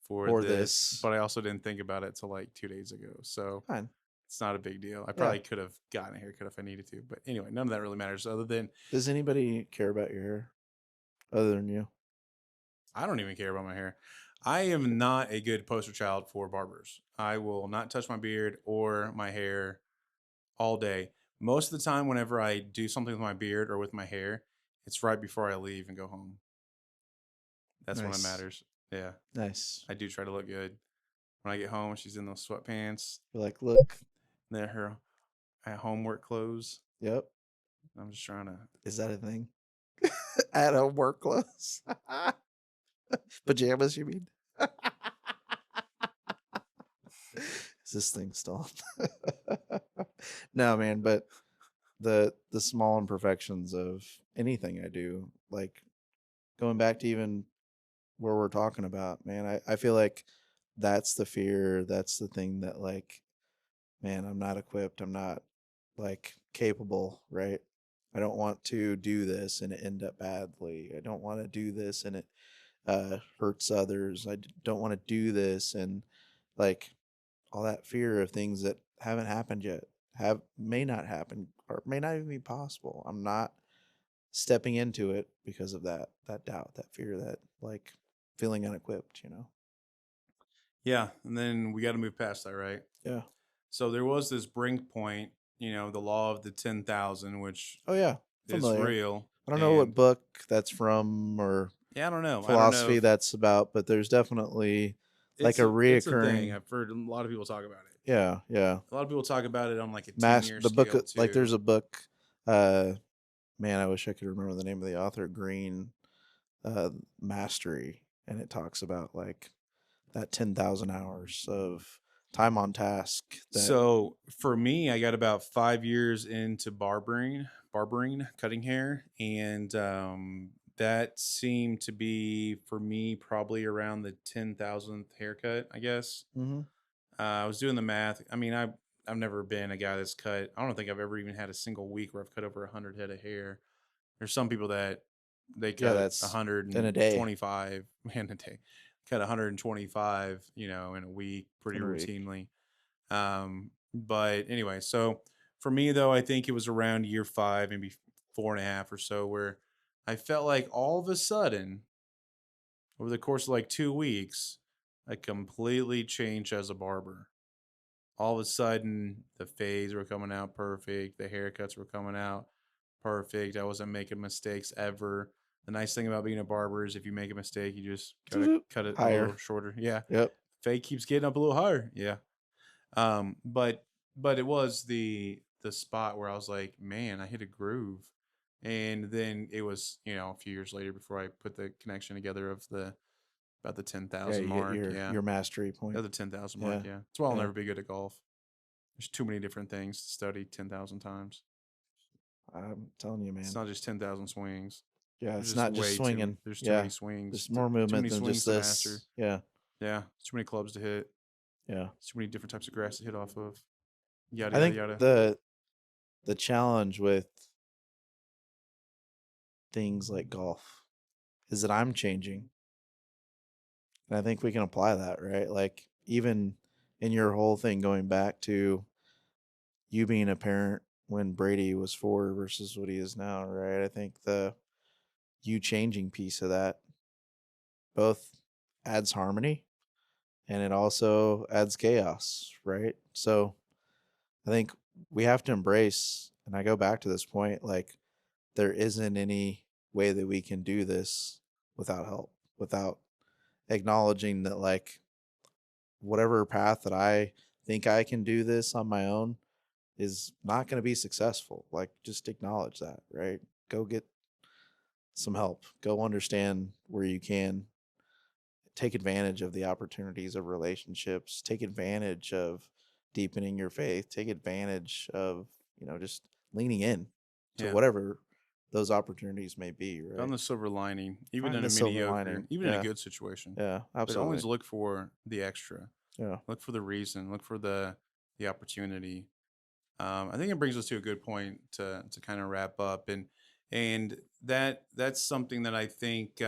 for For this, this. but I also didn't think about it till like 2 days ago. So Fine. it's not a big deal. I Yeah. probably could have gotten a haircut if I needed to, but anyway, none of that really matters. Other than Does anybody care about your hair other than you? I don't even care about my hair. I am not a good poster child for barbers. I will not touch my beard or my hair all day. Most of the time, whenever I do something with my beard or with my hair, it's right before I leave and go home. That's when it Nice. matters. Yeah, Nice. I do try to look good. when I get home, she's in those sweatpants. You're like, look, They're her at homework clothes. yep. I'm just trying to. Is that a thing? At home work clothes, pajamas. You mean? Is this thing still on? No, man. But the small imperfections of anything I do, like going back to even where we're talking about, man, I feel like that's the fear. That's the thing that, like, man, I'm not equipped. I'm not like capable, right? I don't want to do this and it end up badly. I don't want to do this and it hurts others. Don't want to do this and like all that fear of things that haven't happened yet, have may not happen or may not even be possible. I'm not stepping into it because of that doubt, that fear, that like feeling unequipped, you know. Yeah, and then we got to move past that, right? Yeah. So there was this brink point, the law of the 10,000, which Oh yeah, is familiar. real. I don't know what And book that's from or yeah, I don't know. I don't know philosophy if that's about, but there's definitely like a it's a thing. reoccurring. I've heard a lot of people talk about it. Yeah, yeah. A lot of people talk about it on like a Mass 10-year the book scale like too. there's a book. uh Man, I wish I could remember the name of the author. Green, uh, Mastery, and it talks about like that 10,000 hours of time on task. That So for me, I got about 5 years into barbering, cutting hair, and that seemed to be for me probably around the 10,000th haircut, I guess. mm-hmm. I was doing the math. I mean, I've never been a guy that's cut. I don't think I've ever even had a single week where I've cut over 100 head of hair. There's some people that they Yeah, cut that's in a day, 125 man a day, cut 125, in a week pretty in a week. routinely. But anyway, so for me though, I think it was around year 5, maybe 4.5 or so, where I felt like all of a sudden, over the course of like 2 weeks, I completely changed as a barber. All of a sudden, the fades were coming out perfect, the haircuts were coming out perfect. I wasn't making mistakes ever. The nice thing about being a barber is if you make a mistake, you just gotta cut it a Higher. little shorter. Yeah. Yep. Fade keeps getting up a little higher. Yeah. But it was the spot where I was like, man, I hit a groove. And then it was, a few years later before I put the connection together of the about the ten Yeah, thousand you get mark. Yeah. your mastery point. At the 10,000 mark, Yeah. yeah. That's why I'll Yeah. never be good at golf. There's too many different things to study 10,000 times. I'm telling you, It's man. not just 10,000 swings. Yeah, There's it's just not just way too many. swinging. There's too Yeah, many swings. there's more Too movement many than swings just to master. this. Yeah, Yeah. Too many clubs to hit. yeah. Too many different types of grass to hit off of. Yada I yada think yada. the challenge with things like golf is that I'm changing, and I think we can apply that, right? Like even in your whole thing, going back to you being a parent when Brady was 4 versus what he is now, right? I think the you changing piece of that both adds harmony and it also adds chaos, right? So I think we have to embrace, and I go back to this point, like there isn't any way that we can do this without help, without acknowledging that, like, whatever path that I think I can do this on my own is not going to be successful. Like, just acknowledge that, right? Go get some help, go understand where you can take advantage of the opportunities of relationships, take advantage of deepening your faith, take advantage of, just leaning in to Yeah. whatever those opportunities may be, Found right? the silver lining, even Find in the a silver mediocre, lining. even in a Yeah. good situation. Yeah, But always absolutely. look for the extra. Yeah. Look for the reason. Look for the opportunity. I think it brings us to a good point to kind of wrap up, and that's something that I think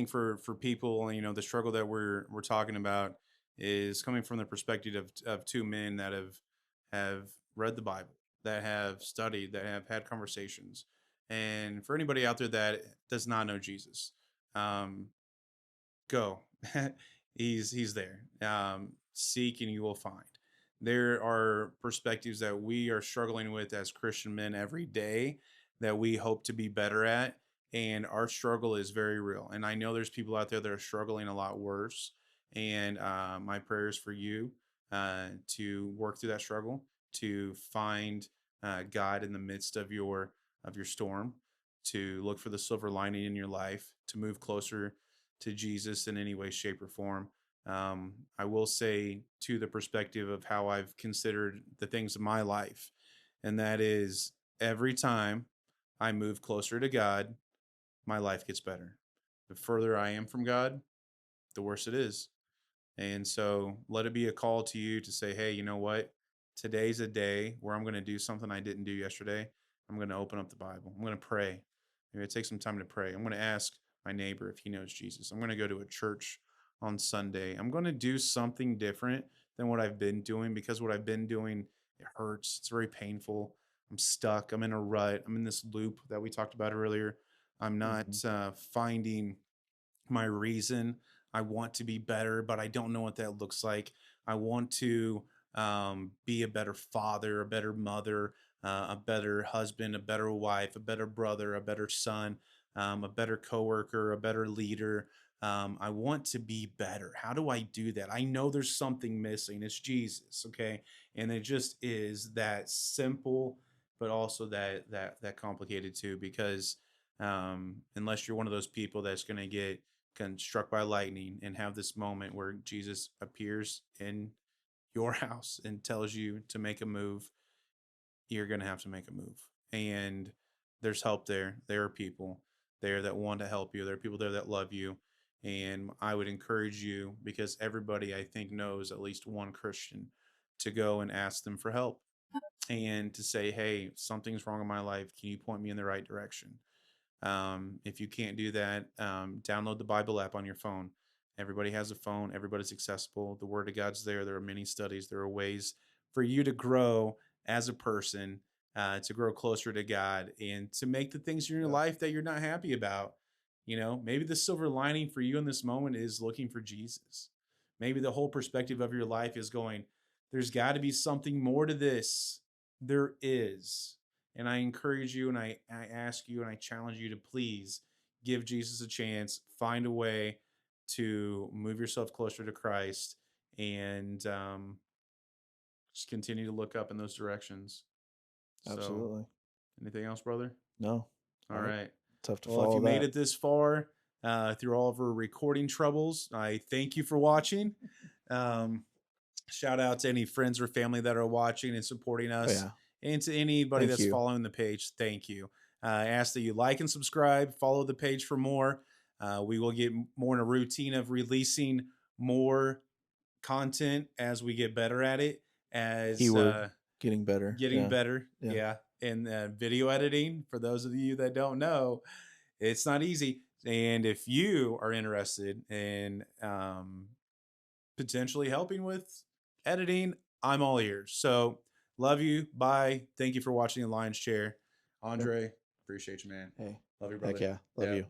for people, the struggle that we're talking about is coming from the perspective of two men that have read the Bible, that have studied, that have had conversations. And for anybody out there that does not know Jesus, um, go. He's there. Seek and you will find. There are perspectives that we are struggling with as Christian men every day that we hope to be better at, and our struggle is very real. And I know there's people out there that are struggling a lot worse, And my prayers for you to work through that struggle, to find God in the midst of your storm, to look for the silver lining in your life, to move closer to Jesus in any way, shape, or form. I will say, to the perspective of how I've considered the things of my life, and that is every time I move closer to God, my life gets better. The further I am from God, the worse it is. And so let it be a call to you to say, hey, you know what? Today's a day where I'm going to do something I didn't do yesterday. I'm going to open up the Bible. I'm going to pray. Maybe take some time to pray. I'm going to ask my neighbor if he knows Jesus. I'm going to go to a church on Sunday. I'm going to do something different than what I've been doing, because what I've been doing, it hurts. It's very painful. I'm stuck. I'm in a rut. I'm in this loop that we talked about earlier. I'm not Hmm. finding my reason. I want to be better, but I don't know what that looks like. I want to be a better father, a better mother, a better husband, a better wife, a better brother, a better son, a better coworker, a better leader. I want to be better. How do I do that? I know there's something missing. It's Jesus, okay? And it just is that simple, but also that complicated too. Because unless you're one of those people that's going to get struck by lightning and have this moment where Jesus appears in your house and tells you to make a move, you're going to have to make a move. And there's help there. There are people there that want to help you. There are people there that love you. And I would encourage you, because everybody I think knows at least one Christian, to go and ask them for help and to say, hey, something's wrong in my life. Can you point me in the right direction? If you can't do that, download the Bible app on your phone. Everybody has a phone, everybody's accessible. The Word of God's there. There are many studies, there are ways for you to grow as a person, to grow closer to God, and to make the things in your Yeah. life that you're not happy about. Maybe the silver lining for you in this moment is looking for Jesus. Maybe the whole perspective of your life is going, there's got to be something more to this. There is. And I encourage you, and I ask you and I challenge you to please give Jesus a chance, find a way to move yourself closer to Christ, and just continue to look up in those directions. So, Absolutely. anything else, brother? No. All right. Tough to Well, if follow you made that. it this far through all of our recording troubles, I thank you for watching. Um, Shout out to any friends or family that are watching and supporting Oh us, yeah. and to anybody Thank that's you. following the page. Thank you. I ask that you like and subscribe, follow the page for more. We will get more in a routine of releasing more content as we get better at it, as Keyword getting better. getting Yeah. better. Yeah. Yeah. And video editing, for those of you that don't know, it's not easy. And if you are interested in potentially helping with editing, I'm all ears. So love you. Bye. Thank you for watching the Lion's Chair. Yep. Andre, appreciate you, man. Hey. Love you, Heck brother. yeah. Love Yeah. you.